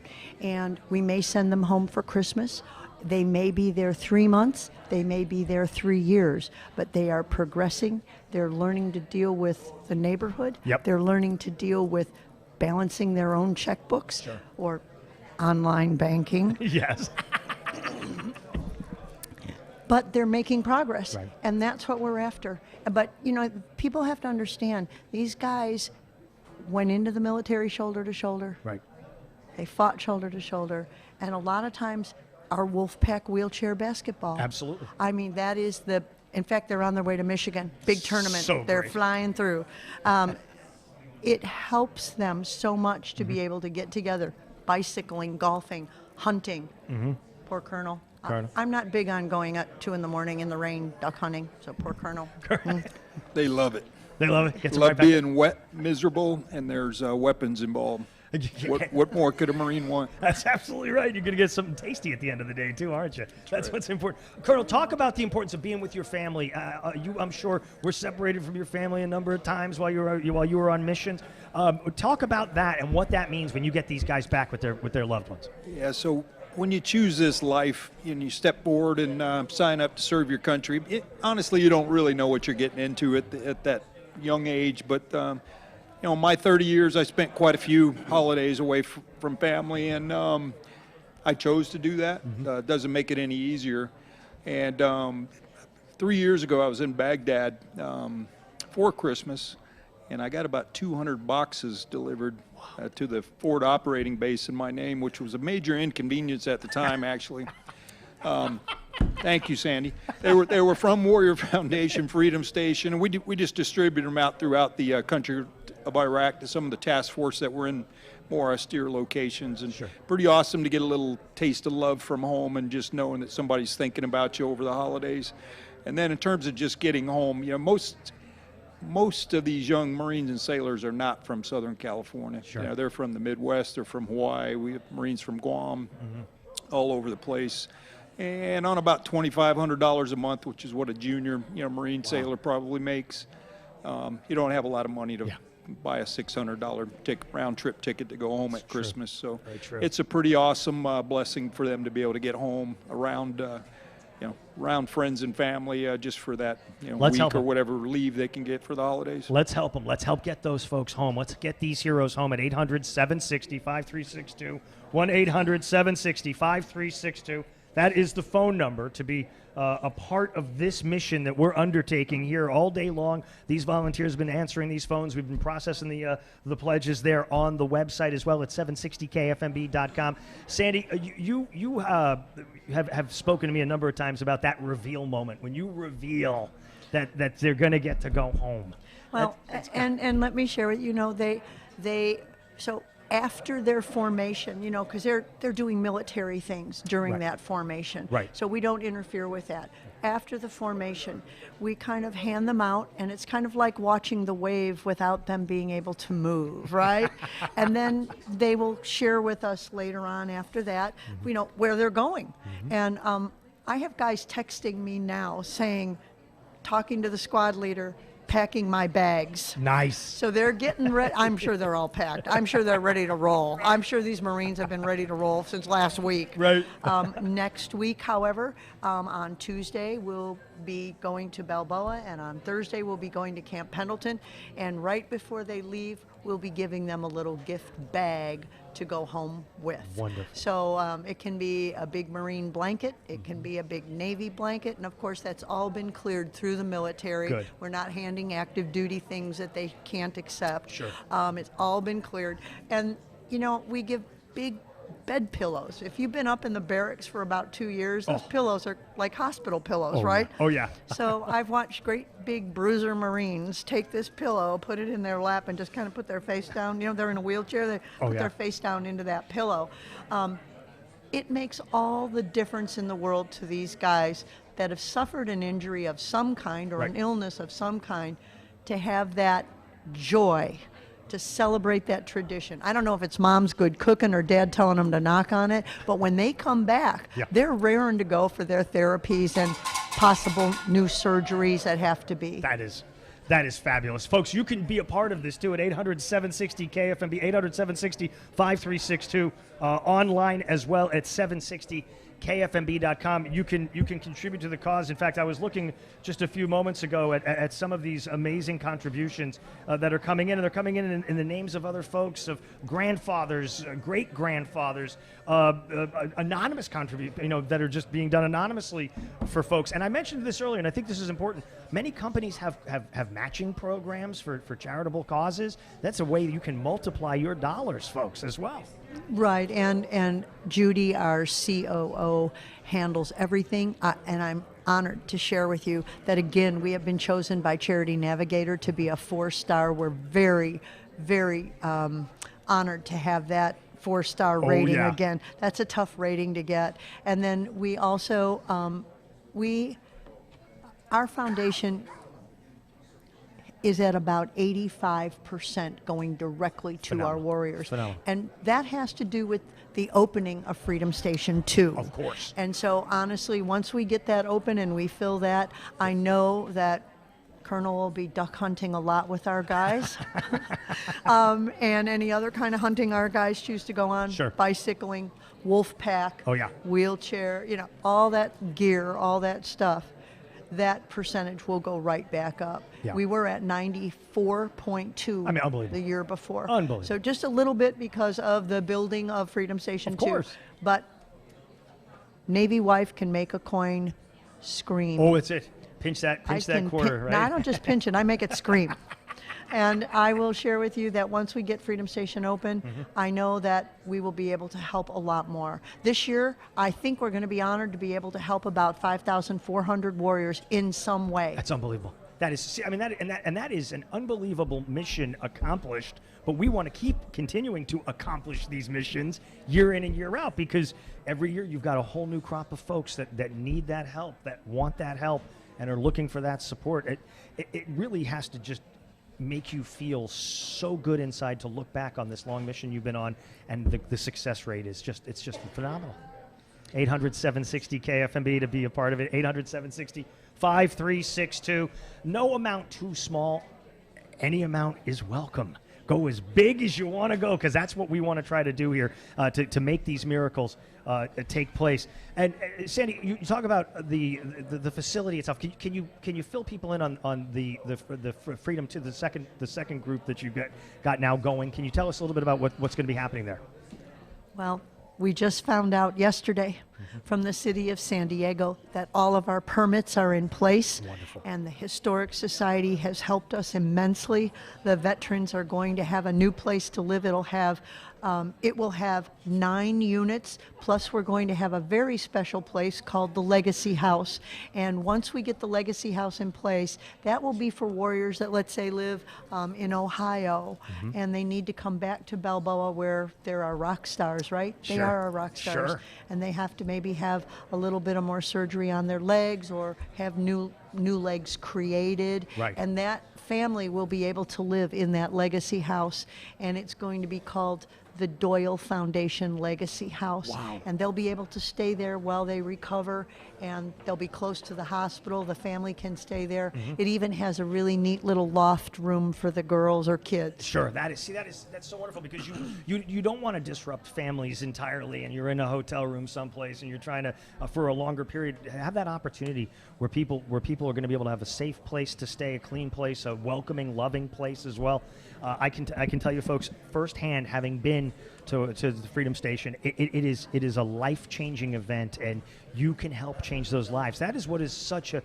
and we may send them home for Christmas. They may be there 3 months, they may be there 3 years, but they are progressing. They're learning to deal with the neighborhood. Yep. They're learning to deal with balancing their own checkbooks or online banking. Yes. But they're making progress, Right. and that's what we're after. But, you know, people have to understand, these guys went into the military shoulder to shoulder. Right. They fought shoulder to shoulder, and a lot of times our Wolfpack wheelchair basketball. Absolutely. I mean, that is in fact, they're on their way to Michigan. Big tournament. So they're great. flying through. It helps them so much to be able to get together, bicycling, golfing, hunting. Poor Colonel. I'm not big on going at 2 a.m. in the rain duck hunting, so poor Colonel. They love it. They love it. Gets Love right back. being wet, miserable, and there's weapons involved. What more could a Marine want? That's absolutely right. You're going to get something tasty at the end of the day, too, aren't you? That's what's important. Colonel, talk about the importance of being with your family. I'm sure, were separated from your family a number of times while you were on missions. Talk about that and what that means when you get these guys back with their loved ones. Yeah, so when you choose this life and you step forward and sign up to serve your country, honestly, you don't really know what you're getting into at that young age. But, you know, my 30 years, I spent quite a few holidays away from family, and I chose to do that. Doesn't make it any easier. And 3 years ago, I was in Baghdad for Christmas, and I got about 200 boxes delivered to the Ford operating base in my name, which was a major inconvenience at the time, actually. Thank you, Sandy. They were from Warrior Foundation Freedom Station, and we just distributed them out throughout the country of Iraq to some of the task force that were in more austere locations. And pretty awesome to get a little taste of love from home and just knowing that somebody's thinking about you over the holidays. And then in terms of just getting home, you know, most of these young Marines and sailors are not from Southern California. You know, they're from the Midwest, they're from Hawaii. We have Marines from Guam, all over the place. And on about $2,500 a month, which is what a junior, you know, Marine sailor probably makes. You don't have a lot of money to buy a $600 round-trip ticket to go home at Christmas. So it's a pretty awesome blessing for them to be able to get home around, around friends and family just for that week or whatever leave they can get for the holidays. Let's help them. Let's help get those folks home. Let's get these heroes home at 800-760-5362, 1-800-760-5362. That is the phone number to be a part of this mission that we're undertaking here all day long. These volunteers have been answering these phones. We've been processing the pledges there on the website as well at 760kfmb.com. Sandy, you have spoken to me a number of times about that reveal moment, when you reveal that they're going to get to go home. Well, and let me share with you, so after their formation, because they're doing military things during that formation. Right. So we don't interfere with that. After the formation, we kind of hand them out, and it's kind of like watching the wave without them being able to move, right? And then they will share with us later on after that, where they're going. And I have guys texting me now saying, talking to the squad leader, packing my bags. Nice. So they're getting ready. I'm sure they're all packed. I'm sure they're ready to roll. I'm sure these Marines have been ready to roll since last week. Right. Next week, however, on Tuesday, we'll be going to Balboa, and on Thursday, we'll be going to Camp Pendleton. And right before they leave, we'll be giving them a little gift bag to go home with. Wonderful. So it can be a big Marine blanket, it can be a big Navy blanket, and of course that's all been cleared through the military. Good. We're not handing active duty things that they can't accept. Sure. It's all been cleared. And we give big bed pillows. If you've been up in the barracks for about 2 years, those pillows are like hospital pillows, right? Yeah. Oh, yeah. So I've watched great big bruiser Marines take this pillow, put it in their lap, and just kind of put their face down. They're in a wheelchair. They put their face down into that pillow. It makes all the difference in the world to these guys that have suffered an injury of some kind or an illness of some kind, to have that joy, to celebrate that tradition. I don't know if it's mom's good cooking or dad telling them to knock on it, but when they come back, they're raring to go for their therapies and possible new surgeries that have to be. That is fabulous. Folks, you can be a part of this too at 800-760-KFMB, 800-760-5362, online as well at 760kfmb.com. You can contribute to the cause. In fact, I was looking just a few moments ago at some of these amazing contributions that are coming in, and they're coming in the names of other folks, of grandfathers, great-grandfathers, anonymous contributions, that are just being done anonymously for folks. And I mentioned this earlier, and I think this is important. Many companies have matching programs for charitable causes. That's a way you can multiply your dollars, folks, as well. Right, and Judy, our COO, handles everything, and I'm honored to share with you that, again, we have been chosen by Charity Navigator to be a 4-star. We're very, very honored to have that 4-star rating. Again, that's a tough rating to get. And then we also, our foundation is at about 85% going directly to our warriors. Phenomenal. And that has to do with the opening of Freedom Station 2. Of course. And so honestly, once we get that open and we fill that, I know that Colonel will be duck hunting a lot with our guys. And any other kind of hunting our guys choose to go on. Sure. Bicycling, wolf pack, wheelchair, all that gear, all that stuff. That percentage will go right back up. Yeah. We were at 94.2 unbelievable. the year before. Unbelievable. So just a little bit because of the building of Freedom Station 2. Of course. But Navy wife can make a coin scream. Oh, it's it. Pinch that quarter, right? No, I don't just pinch it. I make it scream. And I will share with you that once we get Freedom Station open, I know that we will be able to help a lot more. This year, I think we're going to be honored to be able to help about 5,400 warriors in some way. That's unbelievable. That is, I mean, that is an unbelievable mission accomplished. But we want to keep continuing to accomplish these missions year in and year out, because every year you've got a whole new crop of folks that need that help, that want that help, and are looking for that support. It really has to just make you feel so good inside to look back on this long mission you've been on, and the success rate is just phenomenal. 800-760-KFMB to be a part of it. 800-760-5362. No amount too small. Any amount is welcome. Go as big as you want to go, because that's what we want to try to do here, to make these miracles take place. And Sandy, you talk about the facility itself. Can you fill people in on the Freedom to the second group that you got now going? Can you tell us a little bit about what's going to be happening there? Well, we just found out yesterday from the city of San Diego that all of our permits are in place. Wonderful. And the Historic Society has helped us immensely. The veterans are going to have a new place to live. It will have 9 units, plus we're going to have a very special place called the Legacy House. And once we get the Legacy House in place, that will be for warriors that, let's say, live in Ohio, and they need to come back to Balboa, where there are rock stars, right? Sure. They are our rock stars. Sure. And they have to maybe have a little bit of more surgery on their legs, or have new legs created. Right. And that family will be able to live in that Legacy House, and it's going to be called the Doyle Foundation Legacy House. Wow. And they'll be able to stay there while they recover, and they'll be close to the hospital. The family can stay there. It even has a really neat little loft room for the girls or kids. Sure, that's so wonderful, because you don't want to disrupt families entirely, and you're in a hotel room someplace and you're trying to for a longer period have that opportunity where people are going to be able to have a safe place to stay, a clean place, a welcoming, loving place as well. I can tell you folks firsthand, having been to the Freedom Station, it is a life-changing event, and you can help change those lives. That is what is such a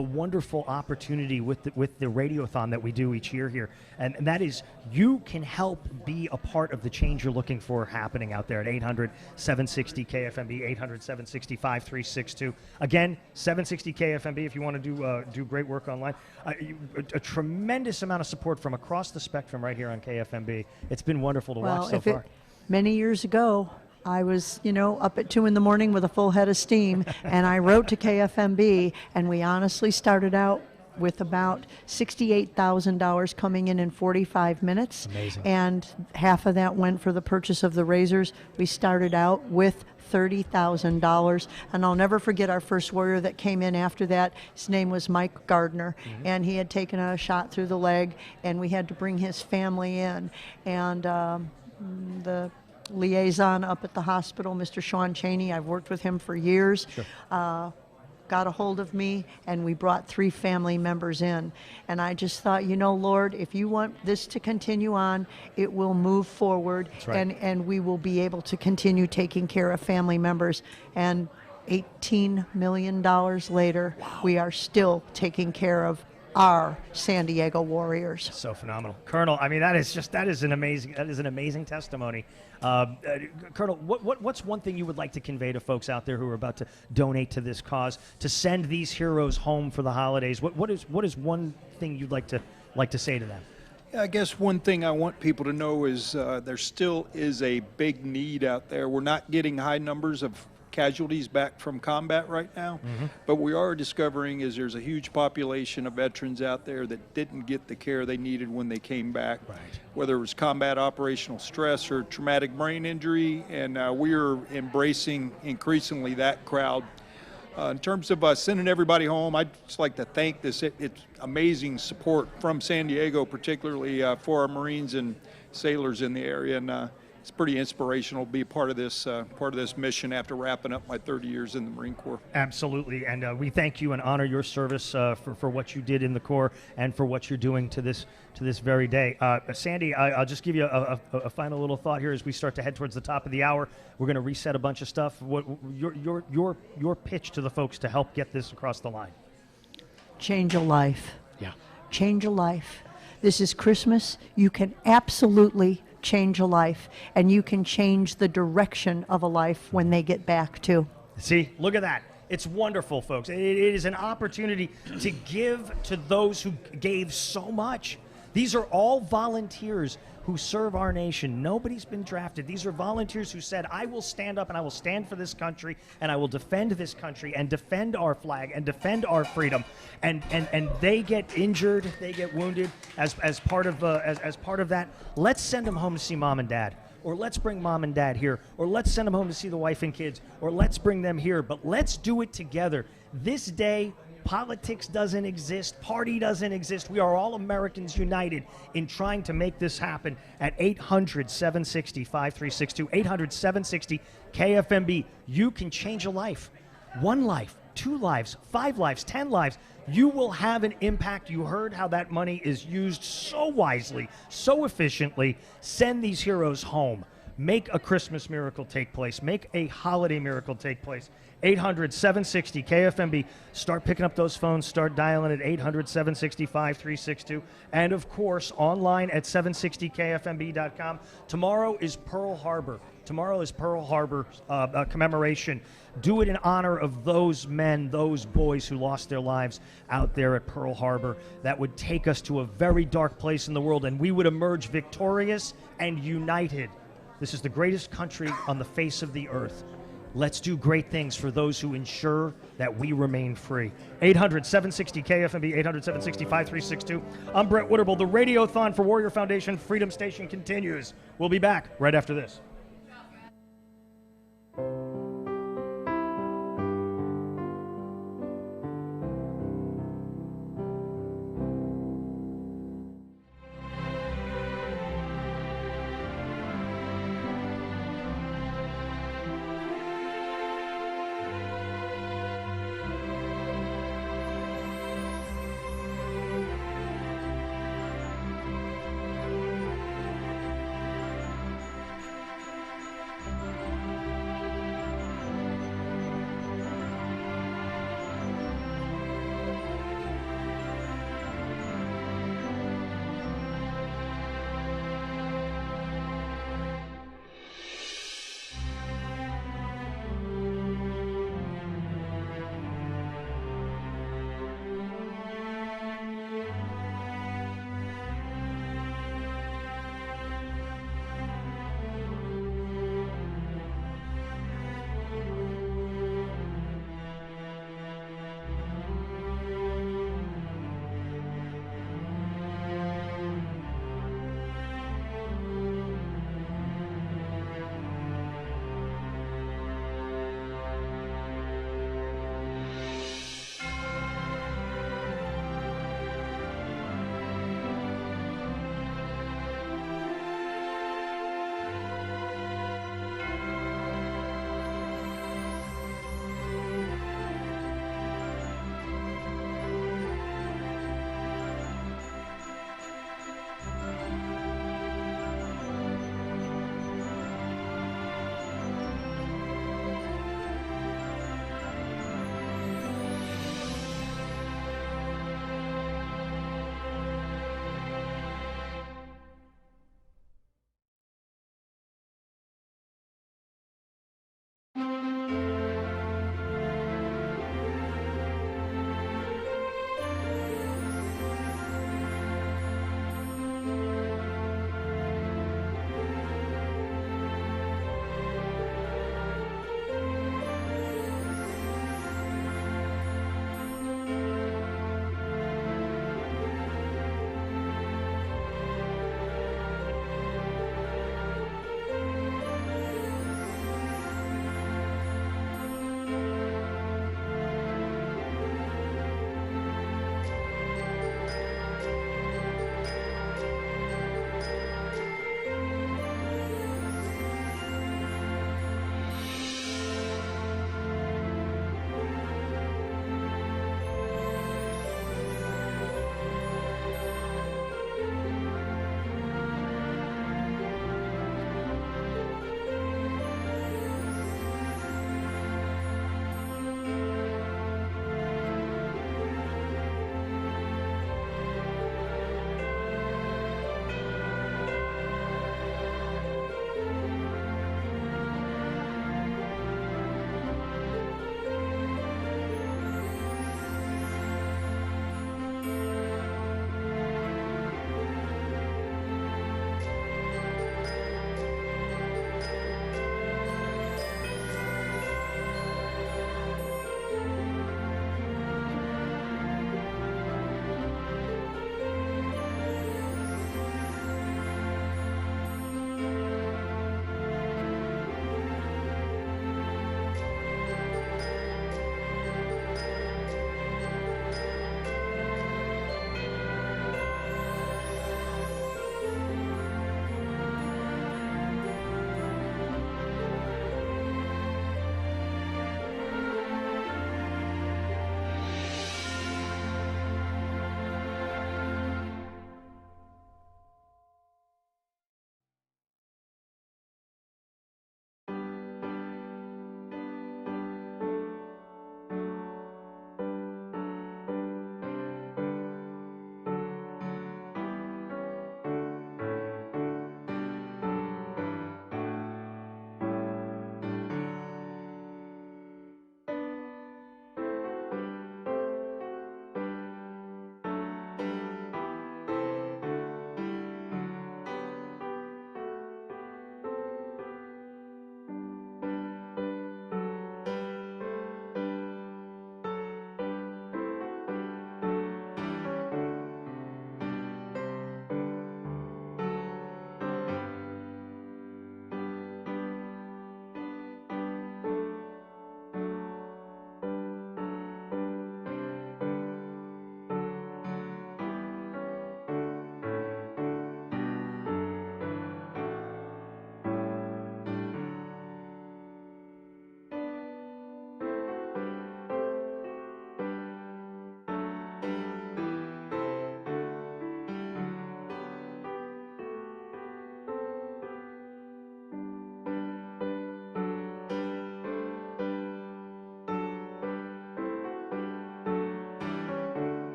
wonderful opportunity with the Radiothon that we do each year here, and that is, you can help be a part of the change you're looking for happening out there at 800-760-KFMB, 800-760-5362. Again, 760-KFMB if you want to do great work online. A tremendous amount of support from across the spectrum right here on KFMB. It's been wonderful to watch so far. Many years ago, I was, up at 2 a.m. with a full head of steam, and I wrote to KFMB, and we honestly started out with about $68,000 coming in 45 minutes. Amazing. And half of that went for the purchase of the razors. We started out with $30,000, and I'll never forget our first warrior that came in after that. His name was Mike Gardner, and he had taken a shot through the leg, and we had to bring his family in. And the liaison up at the hospital, Mr. Sean Cheney, I've worked with him for years, got a hold of me, and we brought 3 family members in. And I just thought, Lord, if you want this to continue on, it will move forward. That's right. And we will be able to continue taking care of family members. And $18 million later, we are still taking care of our San Diego Warriors. So phenomenal, Colonel. I mean, that is an amazing testimony. Colonel, what's one thing you would like to convey to folks out there who are about to donate to this cause, to send these heroes home for the holidays? What is one thing you'd like to say to them? Yeah, I guess one thing I want people to know is there still is a big need out there. We're not getting high numbers of casualties back from combat right now, but we are discovering is there's a huge population of veterans out there that didn't get the care they needed when they came back, whether it was combat operational stress or traumatic brain injury, and we're embracing increasingly that crowd. In terms of sending everybody home, I'd just like to thank it's amazing support from San Diego, particularly for our Marines and sailors in the area, and it's pretty inspirational to be part of this mission after wrapping up my 30 years in the Marine Corps. Absolutely, and we thank you and honor your service for what you did in the Corps and for what you're doing to this very day. Sandy, I'll just give you a final little thought here as we start to head towards the top of the hour. We're going to reset a bunch of stuff. What your pitch to the folks to help get this across the line? Change a life. Yeah. Change a life. This is Christmas. You can absolutely change a life, and you can change the direction of a life when they get back too. See, look at that. It's wonderful, folks. It is an opportunity to give to those who gave so much. These are all volunteers who serve our nation. Nobody's been drafted. These are volunteers who said, I will stand up and I will stand for this country and I will defend this country and defend our flag and defend our freedom. And they get injured, they get wounded as part of that. Let's send them home to see mom and dad. Or let's bring mom and dad here. Or let's send them home to see the wife and kids. Or let's bring them here. But let's do it together. This day, politics doesn't exist. Party doesn't exist. We are all Americans united in trying to make this happen at 800-760-5362. 800-760-KFMB. You can change a life. 1 life, 2 lives, 5 lives, 10 lives. You will have an impact. You heard how that money is used so wisely, so efficiently. Send these heroes home. Make a Christmas miracle take place. Make a holiday miracle take place. 800-760-KFMB. Start picking up those phones. Start dialing at 800-760-5362. And, of course, online at 760kfmb.com. Tomorrow is Pearl Harbor. Tomorrow is Pearl Harbor commemoration. Do it in honor of those men, those boys who lost their lives out there at Pearl Harbor. That would take us to a very dark place in the world, and we would emerge victorious and united. This is the greatest country on the face of the earth. Let's do great things for those who ensure that we remain free. 800-760-KFMB, 800-760-5362. I'm Brett Witterbull. The Radiothon for Warrior Foundation Freedom Station continues. We'll be back right after this.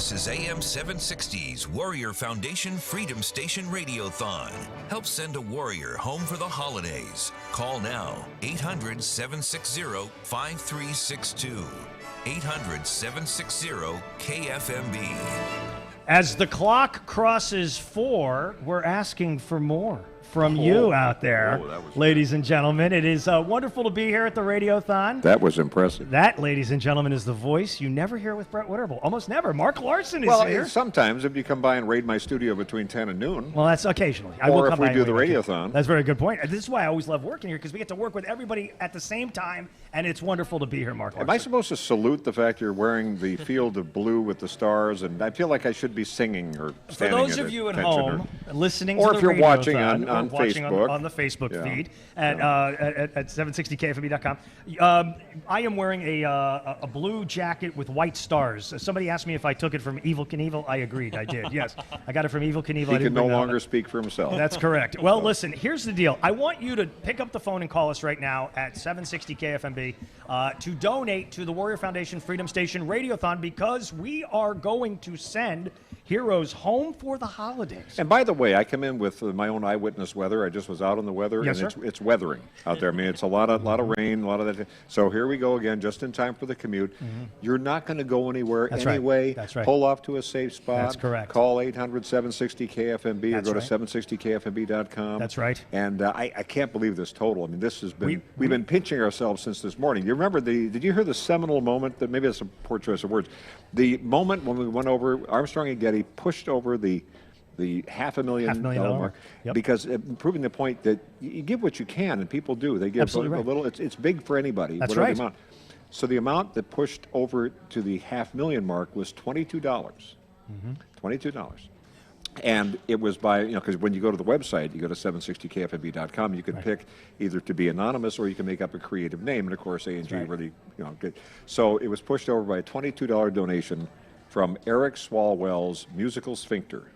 This is AM 760's Warrior Foundation Freedom Station Radiothon. Help send a warrior home for the holidays. Call now, 800-760-5362. 800-760-KFMB. As the clock crosses 4, we're asking for more from you out there, ladies and gentlemen. It is wonderful to be here at the Radiothon. That was impressive. That, ladies and gentlemen, is the voice you never hear with Brett Winterble. Almost never. Mark Larson is here. Well, sometimes if you come by and raid my studio between 10 and noon. Well, that's occasionally. I Or will if come we by do and the raid you. Radiothon. That's a very good point. This is why I always love working here, because we get to work with everybody at the same time, and it's wonderful to be here, Mark Larson. Am I supposed to salute the fact you're wearing the field of blue with the stars? And I feel like I should be singing or For standing those of you at home listening to or the if you're watching Radiothon, on or watching Facebook. on the Facebook Yeah. feed at 760kfmb.com, I am wearing a blue jacket with white stars. Somebody asked me if I took it from Evel Knievel. I agreed. I did. Yes, I got it from Evel Knievel. He can no longer speak for himself. That's correct. Well, listen, here's the deal. I want you to pick up the phone and call us right now at 760KFMB to donate to the Warrior Foundation Freedom Station Radiothon, because we are going to send heroes home for the holidays. And by the way, I come in with my own eyewitness weather. I just was out on the weather, Yes, and sir. it's weathering out there. I mean, it's a lot of rain, a lot of that. So here we go again, just in time for the commute. You're not going to go anywhere That's right. anyway. That's right. Pull off to a safe spot. That's correct. Call 800-760-KFMB That's or go right. to 760KFMB.com. That's right. And I can't believe this total. I mean, this has been we've been pinching ourselves since this morning. You remember did you hear the seminal moment that maybe that's a poor choice of words? The moment when we went over, Armstrong and Getty pushed over the $500,000 mark, Yep. because proving the point that you give what you can, and people do. They give Absolutely a right. little. It's big for anybody. That's whatever right. the amount. So the amount that pushed over to the $500,000 mark was $22. $22. And it was by, because when you go to the website, you go to 760kfmb.com, you can pick either to be anonymous or you can make up a creative name. And of course, A&G really, good. So it was pushed over by a $22 donation from Eric Swalwell's musical sphincter.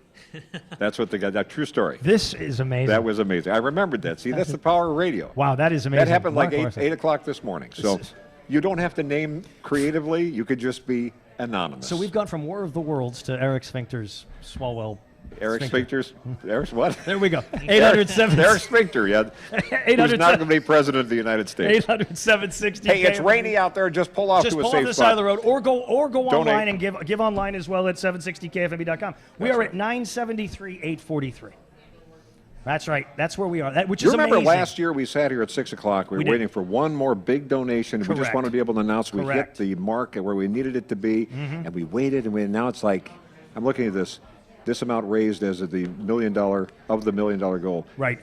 That's what they got. That true story. This is amazing. That was amazing. I remembered that. See, that's the power of radio. Wow, that is amazing. That happened like Mark 8 o'clock this morning. So you don't have to name creatively. You could just be anonymous. So we've gone from War of the Worlds to Eric Sphincter's Swalwell. Eric Sphincter's. Eric's what? There we go. 807. Eric Sphincter, yeah. Who's not going to be president of the United States. 800-760. Hey, it's rainy out there. Just pull off Just to a pull safe off the spot. side of the road, or go online and Donate. give online as well at 760kfmb.com. We are at 973-843. That's right. That's where we are. Which You is remember amazing. last year we sat here at 6 o'clock. We were did. waiting for one more big donation. And we just Correct. wanted to be able to announce we hit Correct. the mark at where we needed it to be. And we waited, and now it's like, I'm looking at this amount raised as of the $1 million goal. Right.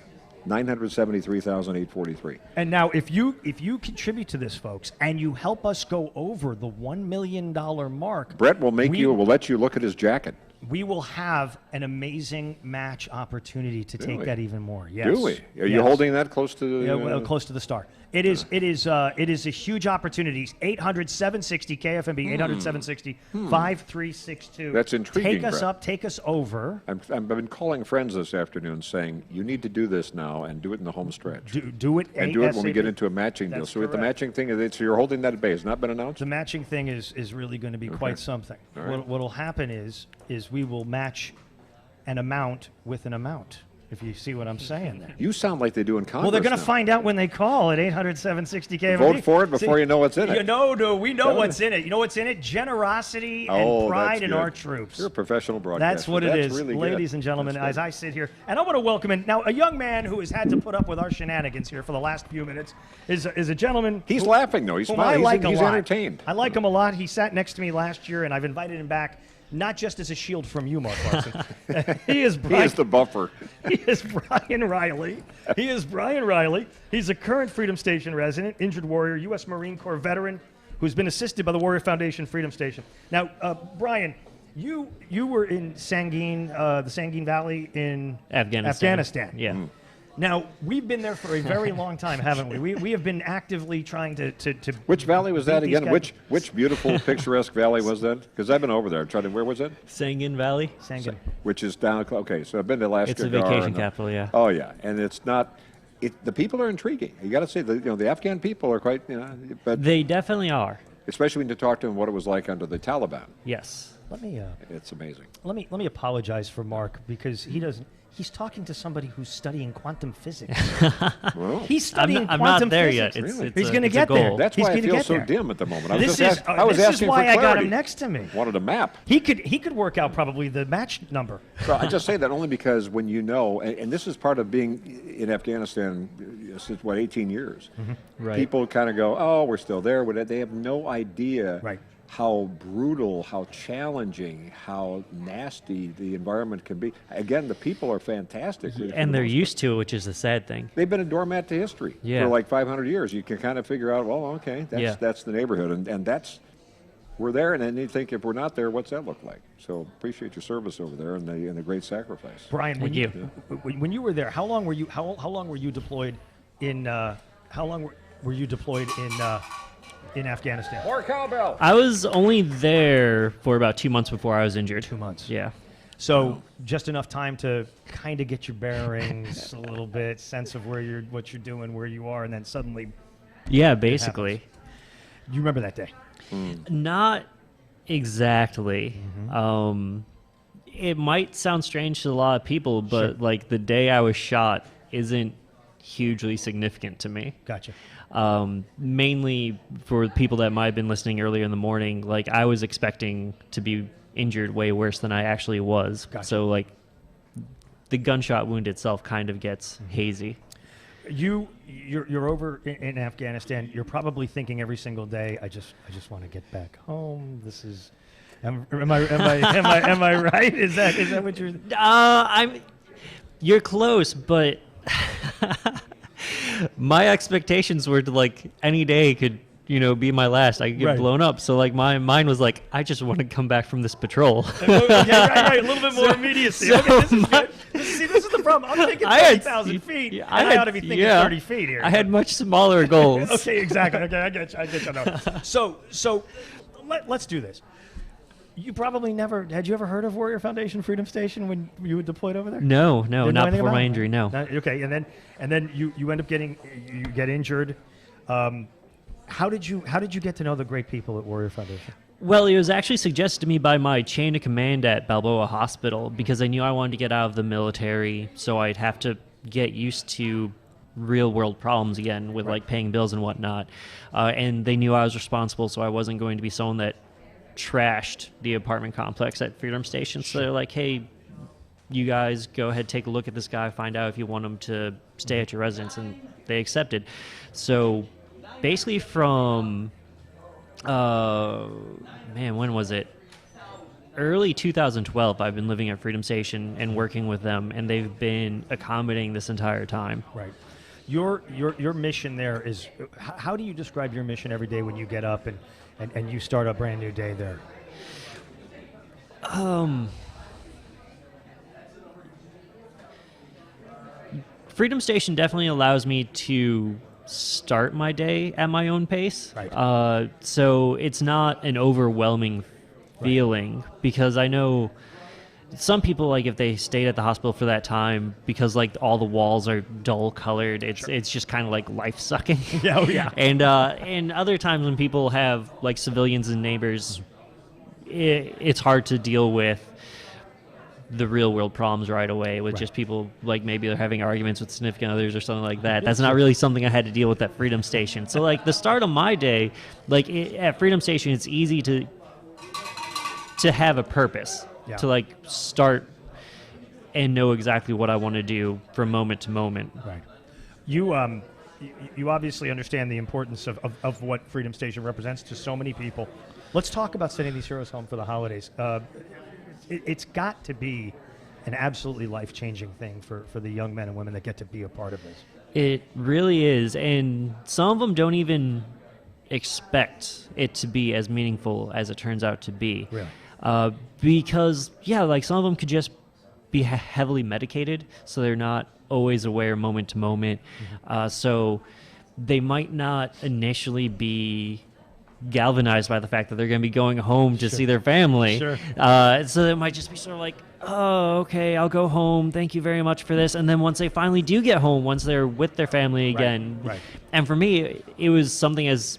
973,843. And now, if you contribute to this, folks, and you help us go over the $1 million mark, Brett will will let you look at his jacket. we will have an amazing match opportunity to take we? that even more. Yes. Do we? Are you holding that close to the... Yeah, well, close to the star. It is a huge opportunity. 800-760-KFMB, 800-760-5362. That's intriguing, Take us Brett. up, take us over. I've been calling friends this afternoon saying, you need to do this now and do it in the home stretch. Do it And do it when we ASAP. get into a matching deal. That's So with the correct. matching thing, so you're holding that at bay. It's not been announced? The matching thing is really going to be quite something. All right. What will happen is we will match an amount with an amount, if you see what I'm saying there. You sound like they do in Congress Well, they're going to now. find out when they call at 800-760-KFMB. Vote for it before you know what's in it. You know, we know what's in it. You know what's in it? Generosity and pride that's in good. our troops. You're a professional broadcaster. That's what it is, really ladies good. and gentlemen, That's as good. I sit here. And I want to welcome in now a young man who has had to put up with our shenanigans here for the last few minutes is a gentleman. He's laughing, though. He's whom smiling. I like He's a lot. entertained. I like him a lot. He sat next to me last year, and I've invited him back, not just as a shield from you, Mark Larson. He is Brian. He is the buffer. He is Brian Riley. He's a current Freedom Station resident, injured warrior, U.S. Marine Corps veteran, who's been assisted by the Warrior Foundation Freedom Station. Now, Brian, you were in Sangin, the Sangin Valley in Afghanistan. Yeah. Now, we've been there for a very long time, haven't we? We have been actively trying to Which valley was that beat these again? guys. Which beautiful, picturesque valley was that? Because I've been over there. Where was it? Sangin Valley. Sangin. Which is down. Okay, so I've been to Alaska. It's a vacation capital, yeah. Oh yeah, and it's not. The people are intriguing. You got to say the Afghan people are quite. But They definitely are. especially when you talk to them what it was like under the Taliban. Yes. It's amazing. Let me apologize for Mark because he doesn't. He's talking to somebody who's studying quantum physics. Well, He's studying I'm quantum not there physics. yet. It's He's a- going to it's a get there. goal. that's He's why I gonna feel get so there. dim at the moment. I This is asking why for I got clarity. him next to me. Wanted a map. He could work out probably the match number. So I just say that only because when you know, and this is part of being in Afghanistan since, 18 years. Right. People kind of go, oh, we're still there. But they have no idea Right. how brutal, how challenging, how nasty the environment can be. Again, the people are fantastic. And they're used to it, which is the sad thing. They've been a doormat to history Yeah. for like 500 years. You can kind of figure out, well, okay, that's the neighborhood. And that's, we're there. And then you think, if we're not there, what's that look like? So appreciate your service over there and the great sacrifice. Brian, Thank when you were there, how long were you deployed in? How long were you deployed in Afghanistan? More cowbell. I was only there for about 2 months before I was injured. 2 months. Yeah. So just enough time to kind of get your bearings a little bit, sense of what you're doing, where you are, and then suddenly Yeah, basically. you remember that day. Not exactly. It might sound strange to a lot of people, but like the day I was shot isn't hugely significant to me. Gotcha. Mainly for people that might have been listening earlier in the morning, like I was expecting to be injured way worse than I actually was. Gotcha. So like the gunshot wound itself kind of gets hazy. You're over in Afghanistan. You're probably thinking every single day, I just want to get back home. This is, am I right? Is that what you're? You're close, but my expectations were to like any day could be my last. I could get Right. blown up. So like my mind was like, I just want to come back from this patrol. Yeah, right. A little bit more immediacy. so Okay, this is good. This is the problem. I'm thinking I had- 30,000 feet. yeah, and I ought to be thinking 30 feet here. I had much smaller goals. Okay, exactly. Okay, I get you. No. So let's do this. You probably had you ever heard of Warrior Foundation Freedom Station when you were deployed over there? No, Didn't know not anything before about my it? injury. No. Okay, and then you end up you get injured. How did you get to know the great people at Warrior Foundation? Well, it was actually suggested to me by my chain of command at Balboa Hospital because I knew I wanted to get out of the military, so I'd have to get used to real world problems again with like paying bills and whatnot. And they knew I was responsible, so I wasn't going to be someone that trashed the apartment complex at Freedom Station. So they're like, hey, you guys go ahead, take a look at this guy, find out if you want him to stay at your residence, and they accepted. So basically from when was it? Early 2012, I've been living at Freedom Station and working with them, and they've been accommodating this entire time. Right. Your mission there is, how do you describe your mission every day when you get up and you start a brand new day there? Freedom Station definitely allows me to start my day at my own pace. Right. So it's not an overwhelming feeling because I know some people, like if they stayed at the hospital for that time, because like all the walls are dull colored, it's just kind of like life sucking. Yeah, oh yeah. And other times when people have like civilians and neighbors, it's hard to deal with the real world problems right away with just people like maybe they're having arguments with significant others or something like that. That's not really something I had to deal with at Freedom Station. So like the start of my day, like at Freedom Station, it's easy to have a purpose, to like start and know exactly what I want to do from moment to moment. Right. You obviously understand the importance of what Freedom Station represents to so many people. Let's talk about sending these heroes home for the holidays. It's got to be an absolutely life-changing thing for the young men and women that get to be a part of this. It really is, and some of them don't even expect it to be as meaningful as it turns out to be. Really? Because, like some of them could just be heavily medicated, so they're not always aware moment to moment. So they might not initially be galvanized by the fact that they're going to be going home to see their family. Sure. So it might just be sort of like, oh, okay, I'll go home. Thank you very much for this. And then once they finally do get home, once they're with their family again. Right. And for me, it was something as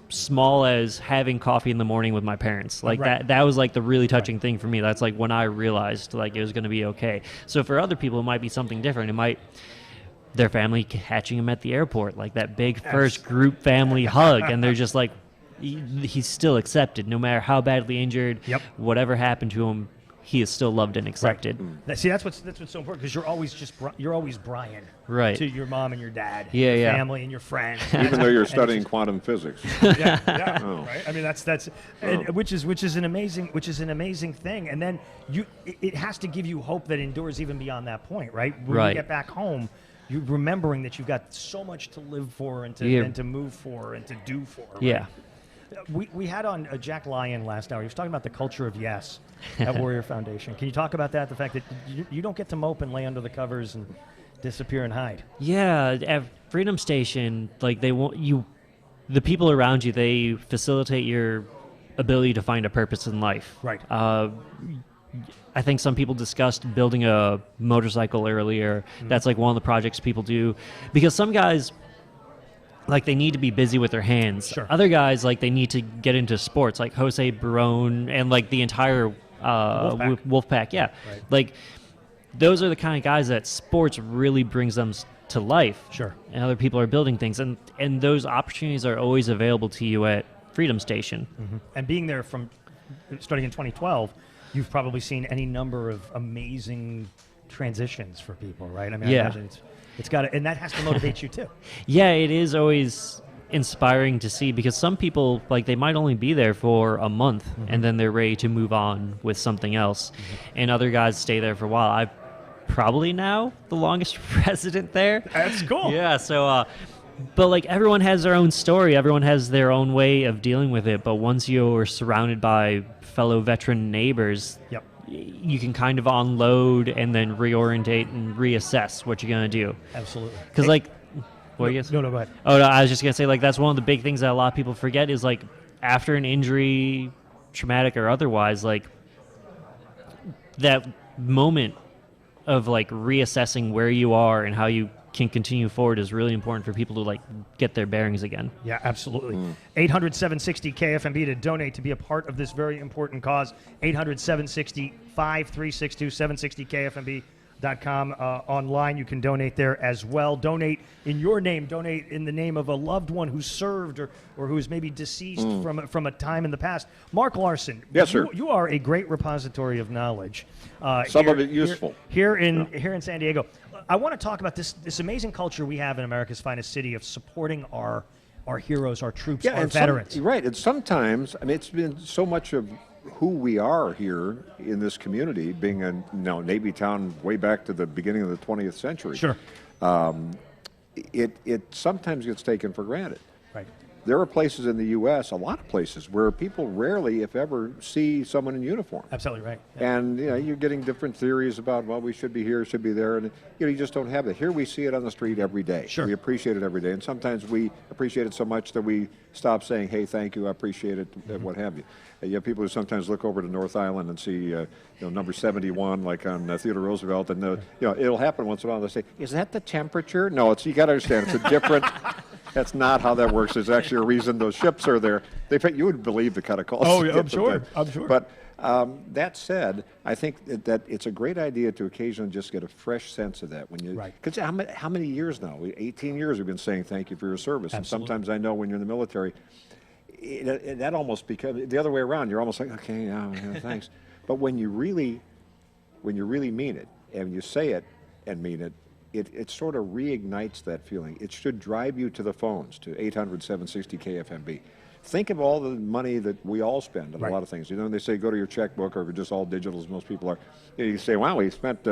small as having coffee in the morning with my parents. Like that was like the really touching thing for me. That's like when I realized like it was going to be okay. So for other people, it might be something different. It might their family catching them at the airport, like that big first group family hug, and they're just like, he's still accepted, no matter how badly injured, whatever happened to him, he is still loved and accepted. See, that's what's so important, because you're always Brian, right, to your mom and your dad, your family and your friends, even though you're studying quantum physics. Right. I mean, which is an amazing thing, and then it has to give you hope that endures even beyond that point, right? When you get back home, you're remembering that you've got so much to live for and to move for and to do for. Right? Yeah. We had on Jack Lyon last hour. He was talking about the culture of yes at Warrior Foundation. Can you talk about that? The fact that you don't get to mope and lay under the covers and disappear and hide. Yeah, at Freedom Station, like they want you, the people around you, they facilitate your ability to find a purpose in life. Right. I think some people discussed building a motorcycle earlier. That's like one of the projects people do, because some guys, like, they need to be busy with their hands. Sure. Other guys, like, they need to get into sports, like Jose Barone and like the entire Wolfpack. Yeah. Right. Like, those are the kind of guys that sports really brings them to life. Sure. And other people are building things, and those opportunities are always available to you at Freedom Station. And being there from starting in 2012, you've probably seen any number of amazing transitions for people, right? I mean, I imagine it's got to, and that has to motivate you too. Yeah, it is always inspiring to see, because some people, like, they might only be there for a month and then they're ready to move on with something else. And other guys stay there for a while. I'm probably now the longest resident there. That's cool. Yeah, so but like, everyone has their own story, everyone has their own way of dealing with it, but once you're surrounded by fellow veteran neighbors, you can kind of unload and then reorientate and reassess what you're going to do. Absolutely. Because like, what are you No, go ahead. Oh, no, I was just going to say, like, that's one of the big things that a lot of people forget is, like, after an injury, traumatic or otherwise, like, that moment of, like, reassessing where you are and how you can continue forward is really important for people to, like, get their bearings again. Yeah, absolutely. 800-760-KFMB to donate to be a part of this very important cause. 800-760-5362, 760KFMB.com. Online, you can donate there as well. Donate in your name. Donate in the name of a loved one who served or who is maybe deceased from a time in the past. Mark Larson. Yes, sir. You are a great repository of knowledge. Some of it useful. Here in San Diego. I want to talk about this amazing culture we have in America's finest city of supporting our heroes, our troops, our veterans. Right, and sometimes, I mean, it's been so much of who we are here in this community, being a Navy town way back to the beginning of the 20th century. Sure. It sometimes gets taken for granted. Right. There are places in the U.S., a lot of places, where people rarely, if ever, see someone in uniform. Absolutely right. Yeah. And you're getting different theories about, well, we should be here, should be there, and you just don't have that. Here we see it on the street every day. Sure. We appreciate it every day, and sometimes we appreciate it so much that we stop saying, hey, thank you, I appreciate it, what have you. You have people who sometimes look over to North Island and see, number 71, like on Theodore Roosevelt, and it'll happen once in a while. They say, "Is that the temperature?" No, you got to understand, it's a different. That's not how that works. There's actually a reason those ships are there. You would believe the kind of calls. Oh, I'm sure. But that said, I think that it's a great idea to occasionally just get a fresh sense of that when you. Right. Because how many years now? 18 years we've been saying thank you for your service. Absolutely. And sometimes I know when you're in the military, that almost becomes the other way around. You're almost like, okay, yeah, thanks. But when you really mean it, and you say it and mean it, it sort of reignites that feeling. It should drive you to the phones, to 800-760-KFMB. Think of all the money that we all spend on a lot of things. They say go to your checkbook, or if you're just all digital, as most people are. You say, wow, we spent,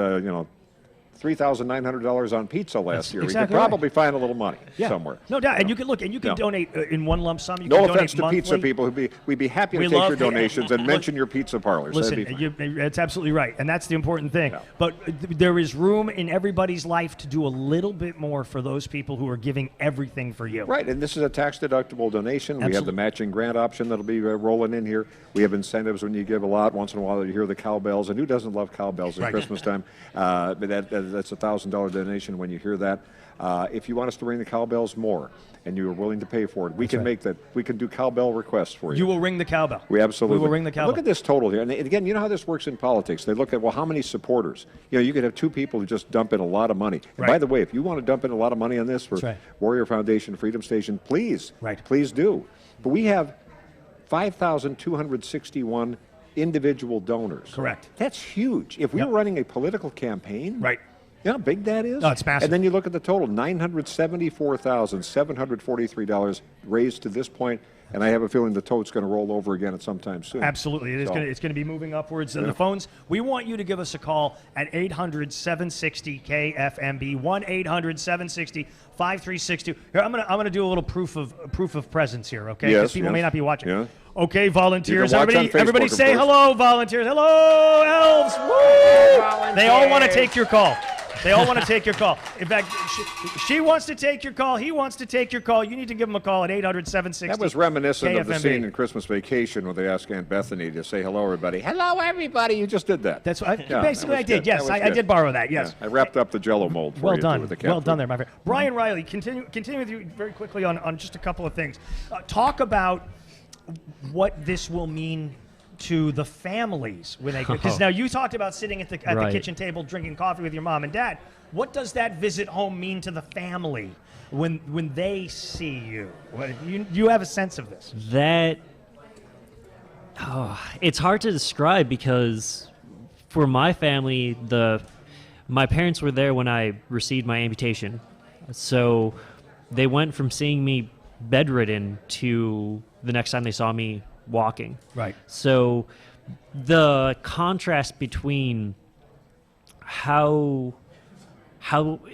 $3,900 on pizza last year. Exactly, we could probably find a little money somewhere. No doubt. And you can donate in one lump sum. You No can offense donate to pizza people. We'd be happy to take your donations and mention your pizza parlors. Listen, it's absolutely right. And that's the important thing. Yeah. But there is room in everybody's life to do a little bit more for those people who are giving everything for you. Right. And this is a tax-deductible donation. Absolutely. We have the matching grant option that'll be rolling in here. We have incentives when you give a lot. Once in a while you hear the cowbells. And who doesn't love cowbells at Christmas time? But that that's a $1,000 donation when you hear that. If you want us to ring the cowbells more, and you are willing to pay for it, we can make that. We can do cowbell requests for you. You will ring the cowbell. We absolutely. We will ring the cowbell. Look at this total here, and again, you know how this works in politics. They look at, well, how many supporters? You know, you could have two people who just dump in a lot of money. And by the way, if you want to dump in a lot of money on this for Warrior Foundation, Freedom Station, please, please do. But we have 5,261 individual donors. Correct. That's huge. If we were running a political campaign, you know how big that is? No, it's massive. And then you look at the total, $974,743 raised to this point, and I have a feeling the tote's going to roll over again at some time soon. Absolutely. It's going to be moving upwards. And the phones, we want you to give us a call at 800-760-KFMB, 1-800-760-5362. Here, I'm going to do a little proof of presence here, okay? Because people may not be watching. Yeah. Okay, volunteers. You can watch on Everybody Facebook, say hello, volunteers. Hello, elves. Woo! They all want to take your call. They all want to take your call. In fact, she wants to take your call. He wants to take your call. You need to give them a call at 800-760. That was reminiscent KFMB. of the scene in Christmas Vacation when they asked Aunt Bethany to say hello, everybody. Hello, everybody. You just did that. That's what basically I did. Yes, I did borrow that. Yes. Yeah, I wrapped up the Jello mold for well you done. with the cat Well food. done there, my friend. Brian Riley, continue with you very quickly on just a couple of things. Talk about what this will mean to the families when they because now you talked about sitting at the kitchen table drinking coffee with your mom and dad. What does that visit home mean to the family when they see you? You have a sense of this. That it's hard to describe because for my family, my parents were there when I received my amputation, so they went from seeing me bedridden to the next time they saw me walking. Right. So the contrast between how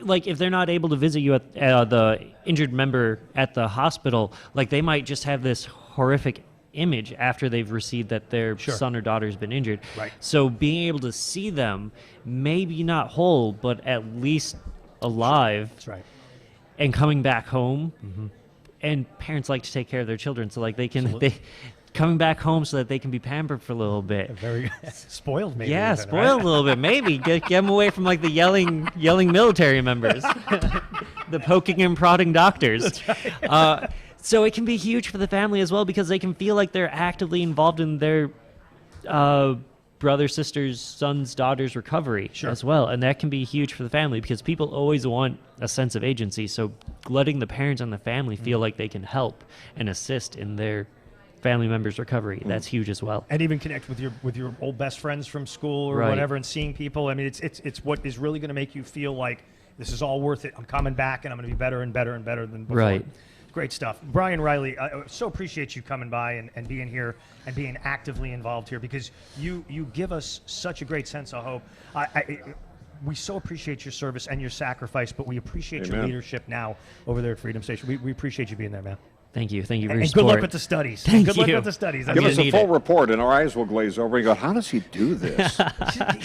like if they're not able to visit you at the injured member at the hospital, like they might just have this horrific image after they've received that their son or daughter's been injured. Right. So being able to see them, maybe not whole, but at least alive. That's right. And coming back home. And parents like to take care of their children, so like they coming back home so that they can be pampered for a little bit. Very spoiled, maybe. Yeah, even, spoiled a little bit. Maybe get them away from like the yelling military members, the poking and prodding doctors. That's right. So it can be huge for the family as well because they can feel like they're actively involved in their brother, sisters, sons, daughters' recovery as well. And that can be huge for the family because people always want a sense of agency. So letting the parents and the family feel like they can help and assist in their family members' recovery, that's huge as well. And even connect with your old best friends from school or whatever and seeing people. I mean, it's what is really going to make you feel like this is all worth it. I'm coming back and I'm going to be better and better and better than before. Right. Great stuff. Brian Riley, I so appreciate you coming by and being here and being actively involved here because you give us such a great sense of hope. We so appreciate your service and your sacrifice, but we appreciate your leadership now over there at Freedom Station. We appreciate you being there, man. Thank you. Thank you for and your good support. luck with the studies. Thank good you. luck with the studies. Give us a full report, and our eyes will glaze over. And go, how does he do this?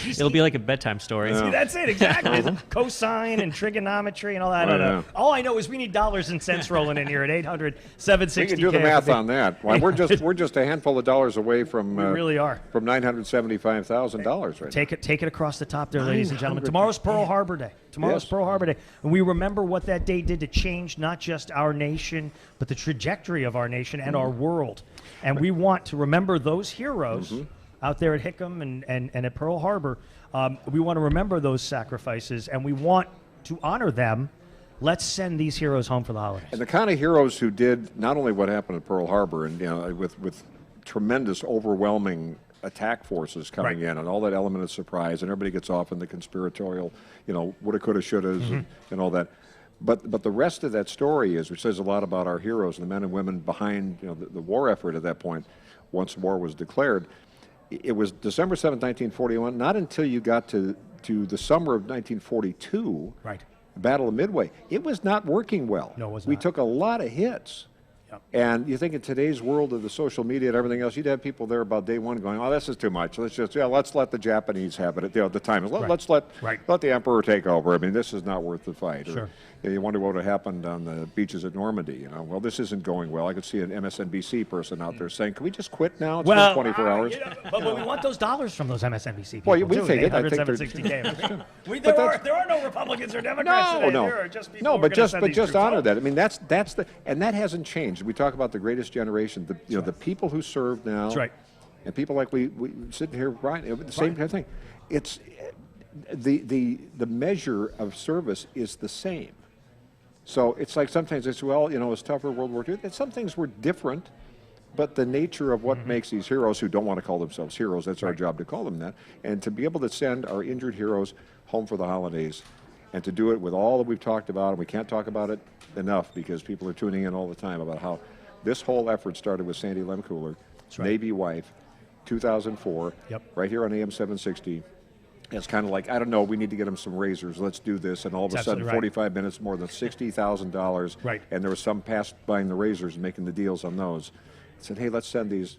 It'll be like a bedtime story. See, that's it, exactly. Cosine and trigonometry and all that. I don't know. All I know is we need dollars and cents rolling in here at 800-760. We can do the math on that. Well, we're just a handful of dollars away from. We really are. From $975,000 right Take it across the top there, ladies and gentlemen. Tomorrow's Pearl Harbor Day. Tomorrow's Pearl Harbor Day. And we remember what that day did to change not just our nation, but the trajectory of our nation and our world. And we want to remember those heroes out there at Hickam and at Pearl Harbor. We want to remember those sacrifices, and we want to honor them. Let's send these heroes home for the holidays. And the kind of heroes who did not only what happened at Pearl Harbor, and with tremendous, overwhelming attack forces coming in, and all that element of surprise, and everybody gets off in the conspiratorial, woulda, coulda, shouldas, and all that. But the rest of that story which says a lot about our heroes and the men and women behind the war effort at that point, once war was declared. It was December 7th, 1941. Not until you got to the summer of 1942, right, the Battle of Midway, it was not working well. No, it was We not. took a lot of hits. And you think in today's world of the social media and everything else, you'd have people there about day one going, "Oh, this is too much. Let's let the Japanese have it." At the time, let's let the emperor take over. I mean, this is not worth the fight. Sure. Or, you wonder what would have happened on the beaches at Normandy. Well, this isn't going well. I could see an MSNBC person out there saying, "Can we just quit now? It's been 24 hours." But we want those dollars from those MSNBC people. Well, we too, figured. I think 760K. there are no Republicans or Democrats today. There are just people no, who are but gonna send these just troops honor home. that. I mean, that's and that hasn't changed. We talk about the greatest generation. The people who serve now. That's right. And people like we sit here, right? The same kind of thing. It's the measure of service is the same. So it's like sometimes it's it's tougher World War II. And some things were different, but the nature of what makes these heroes who don't want to call themselves heroes, that's our job to call them that, and to be able to send our injured heroes home for the holidays, and to do it with all that we've talked about, and we can't talk about it enough because people are tuning in all the time about how this whole effort started with Sandy Lemcooler, Navy wife, 2004, right here on AM 760. It's kind of like, I don't know, we need to get them some razors. Let's do this. And all of a sudden, 45 minutes, more than $60,000. Right. And there was some past buying the razors and making the deals on those. Said, hey, let's send these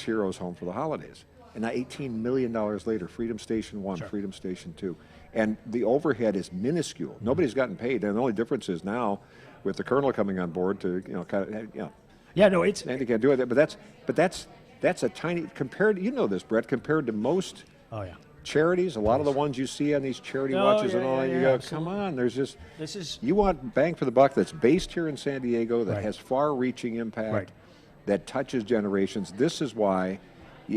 heroes home for the holidays. And now $18 million later, Freedom Station 1, Freedom Station 2. And the overhead is minuscule. Nobody's gotten paid. And the only difference is now, with the colonel coming on board to, Yeah, no, it's... Sandy can't do it. But that's a tiny, compared, this, Brett, compared to most... Oh, yeah. Charities, a lot of the ones you see on these charity watches and all that, you go, come on, you want bang for the buck that's based here in San Diego, that has far-reaching impact, that touches generations. This is why,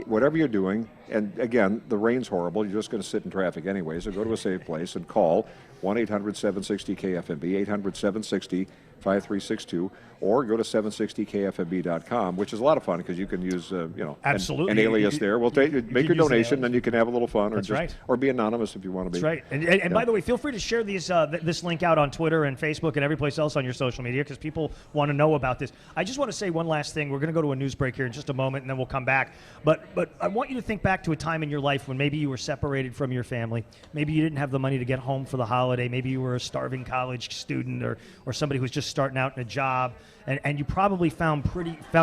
whatever you're doing, and again, the rain's horrible, you're just going to sit in traffic anyway, so go to a safe place and call 1-800-760-KFMB, 800-760-5362, or go to 760kfmb.com, which is a lot of fun because you can use Absolutely. an alias there. We'll make your donation, and you can have a little fun, or be anonymous if you want to be. That's right. And by the way, feel free to share these this link out on Twitter and Facebook and every place else on your social media because people want to know about this. I just want to say one last thing. We're going to go to a news break here in just a moment, and then we'll come back. But I want you to think back to a time in your life when maybe you were separated from your family. Maybe you didn't have the money to get home for the holiday. Maybe you were a starving college student or somebody who was just starting out in a job. And you probably found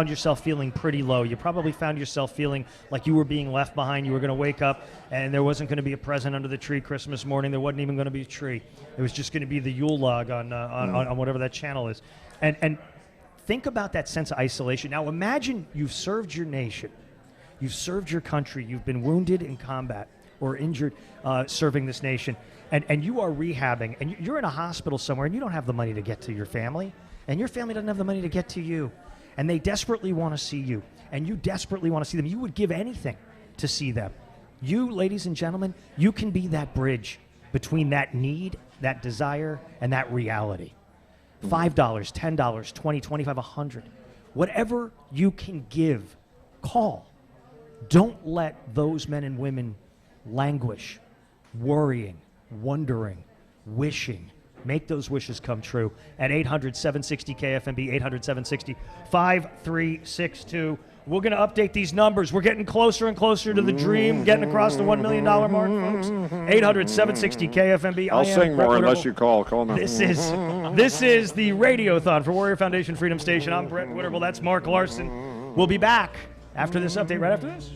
yourself feeling pretty low. You probably found yourself feeling like you were being left behind. You were going to wake up and there wasn't going to be a present under the tree Christmas morning. There wasn't even going to be a tree. It was just going to be the Yule log on whatever that channel is. And think about that sense of isolation. Now imagine you've served your nation. You've served your country. You've been wounded in combat or injured serving this nation. And you are rehabbing. And you're in a hospital somewhere and you don't have the money to get to your family. And your family doesn't have the money to get to you. And they desperately want to see you. And you desperately want to see them. You would give anything to see them. You, ladies and gentlemen, you can be that bridge between that need, that desire, and that reality. $5, $10, $20, $25, $100. Whatever you can give, call. Don't let those men and women languish, worrying, wondering, wishing. Make those wishes come true at 800-760-KFMB, 800-760-5362. We're going to update these numbers. We're getting closer and closer to the dream, getting across the $1 million mark, folks. 800-760-KFMB. I'll sing more unless you call. Call now. This is the Radiothon for Warrior Foundation Freedom Station. I'm Brett Witterable. That's Mark Larson. We'll be back after this update, right after this.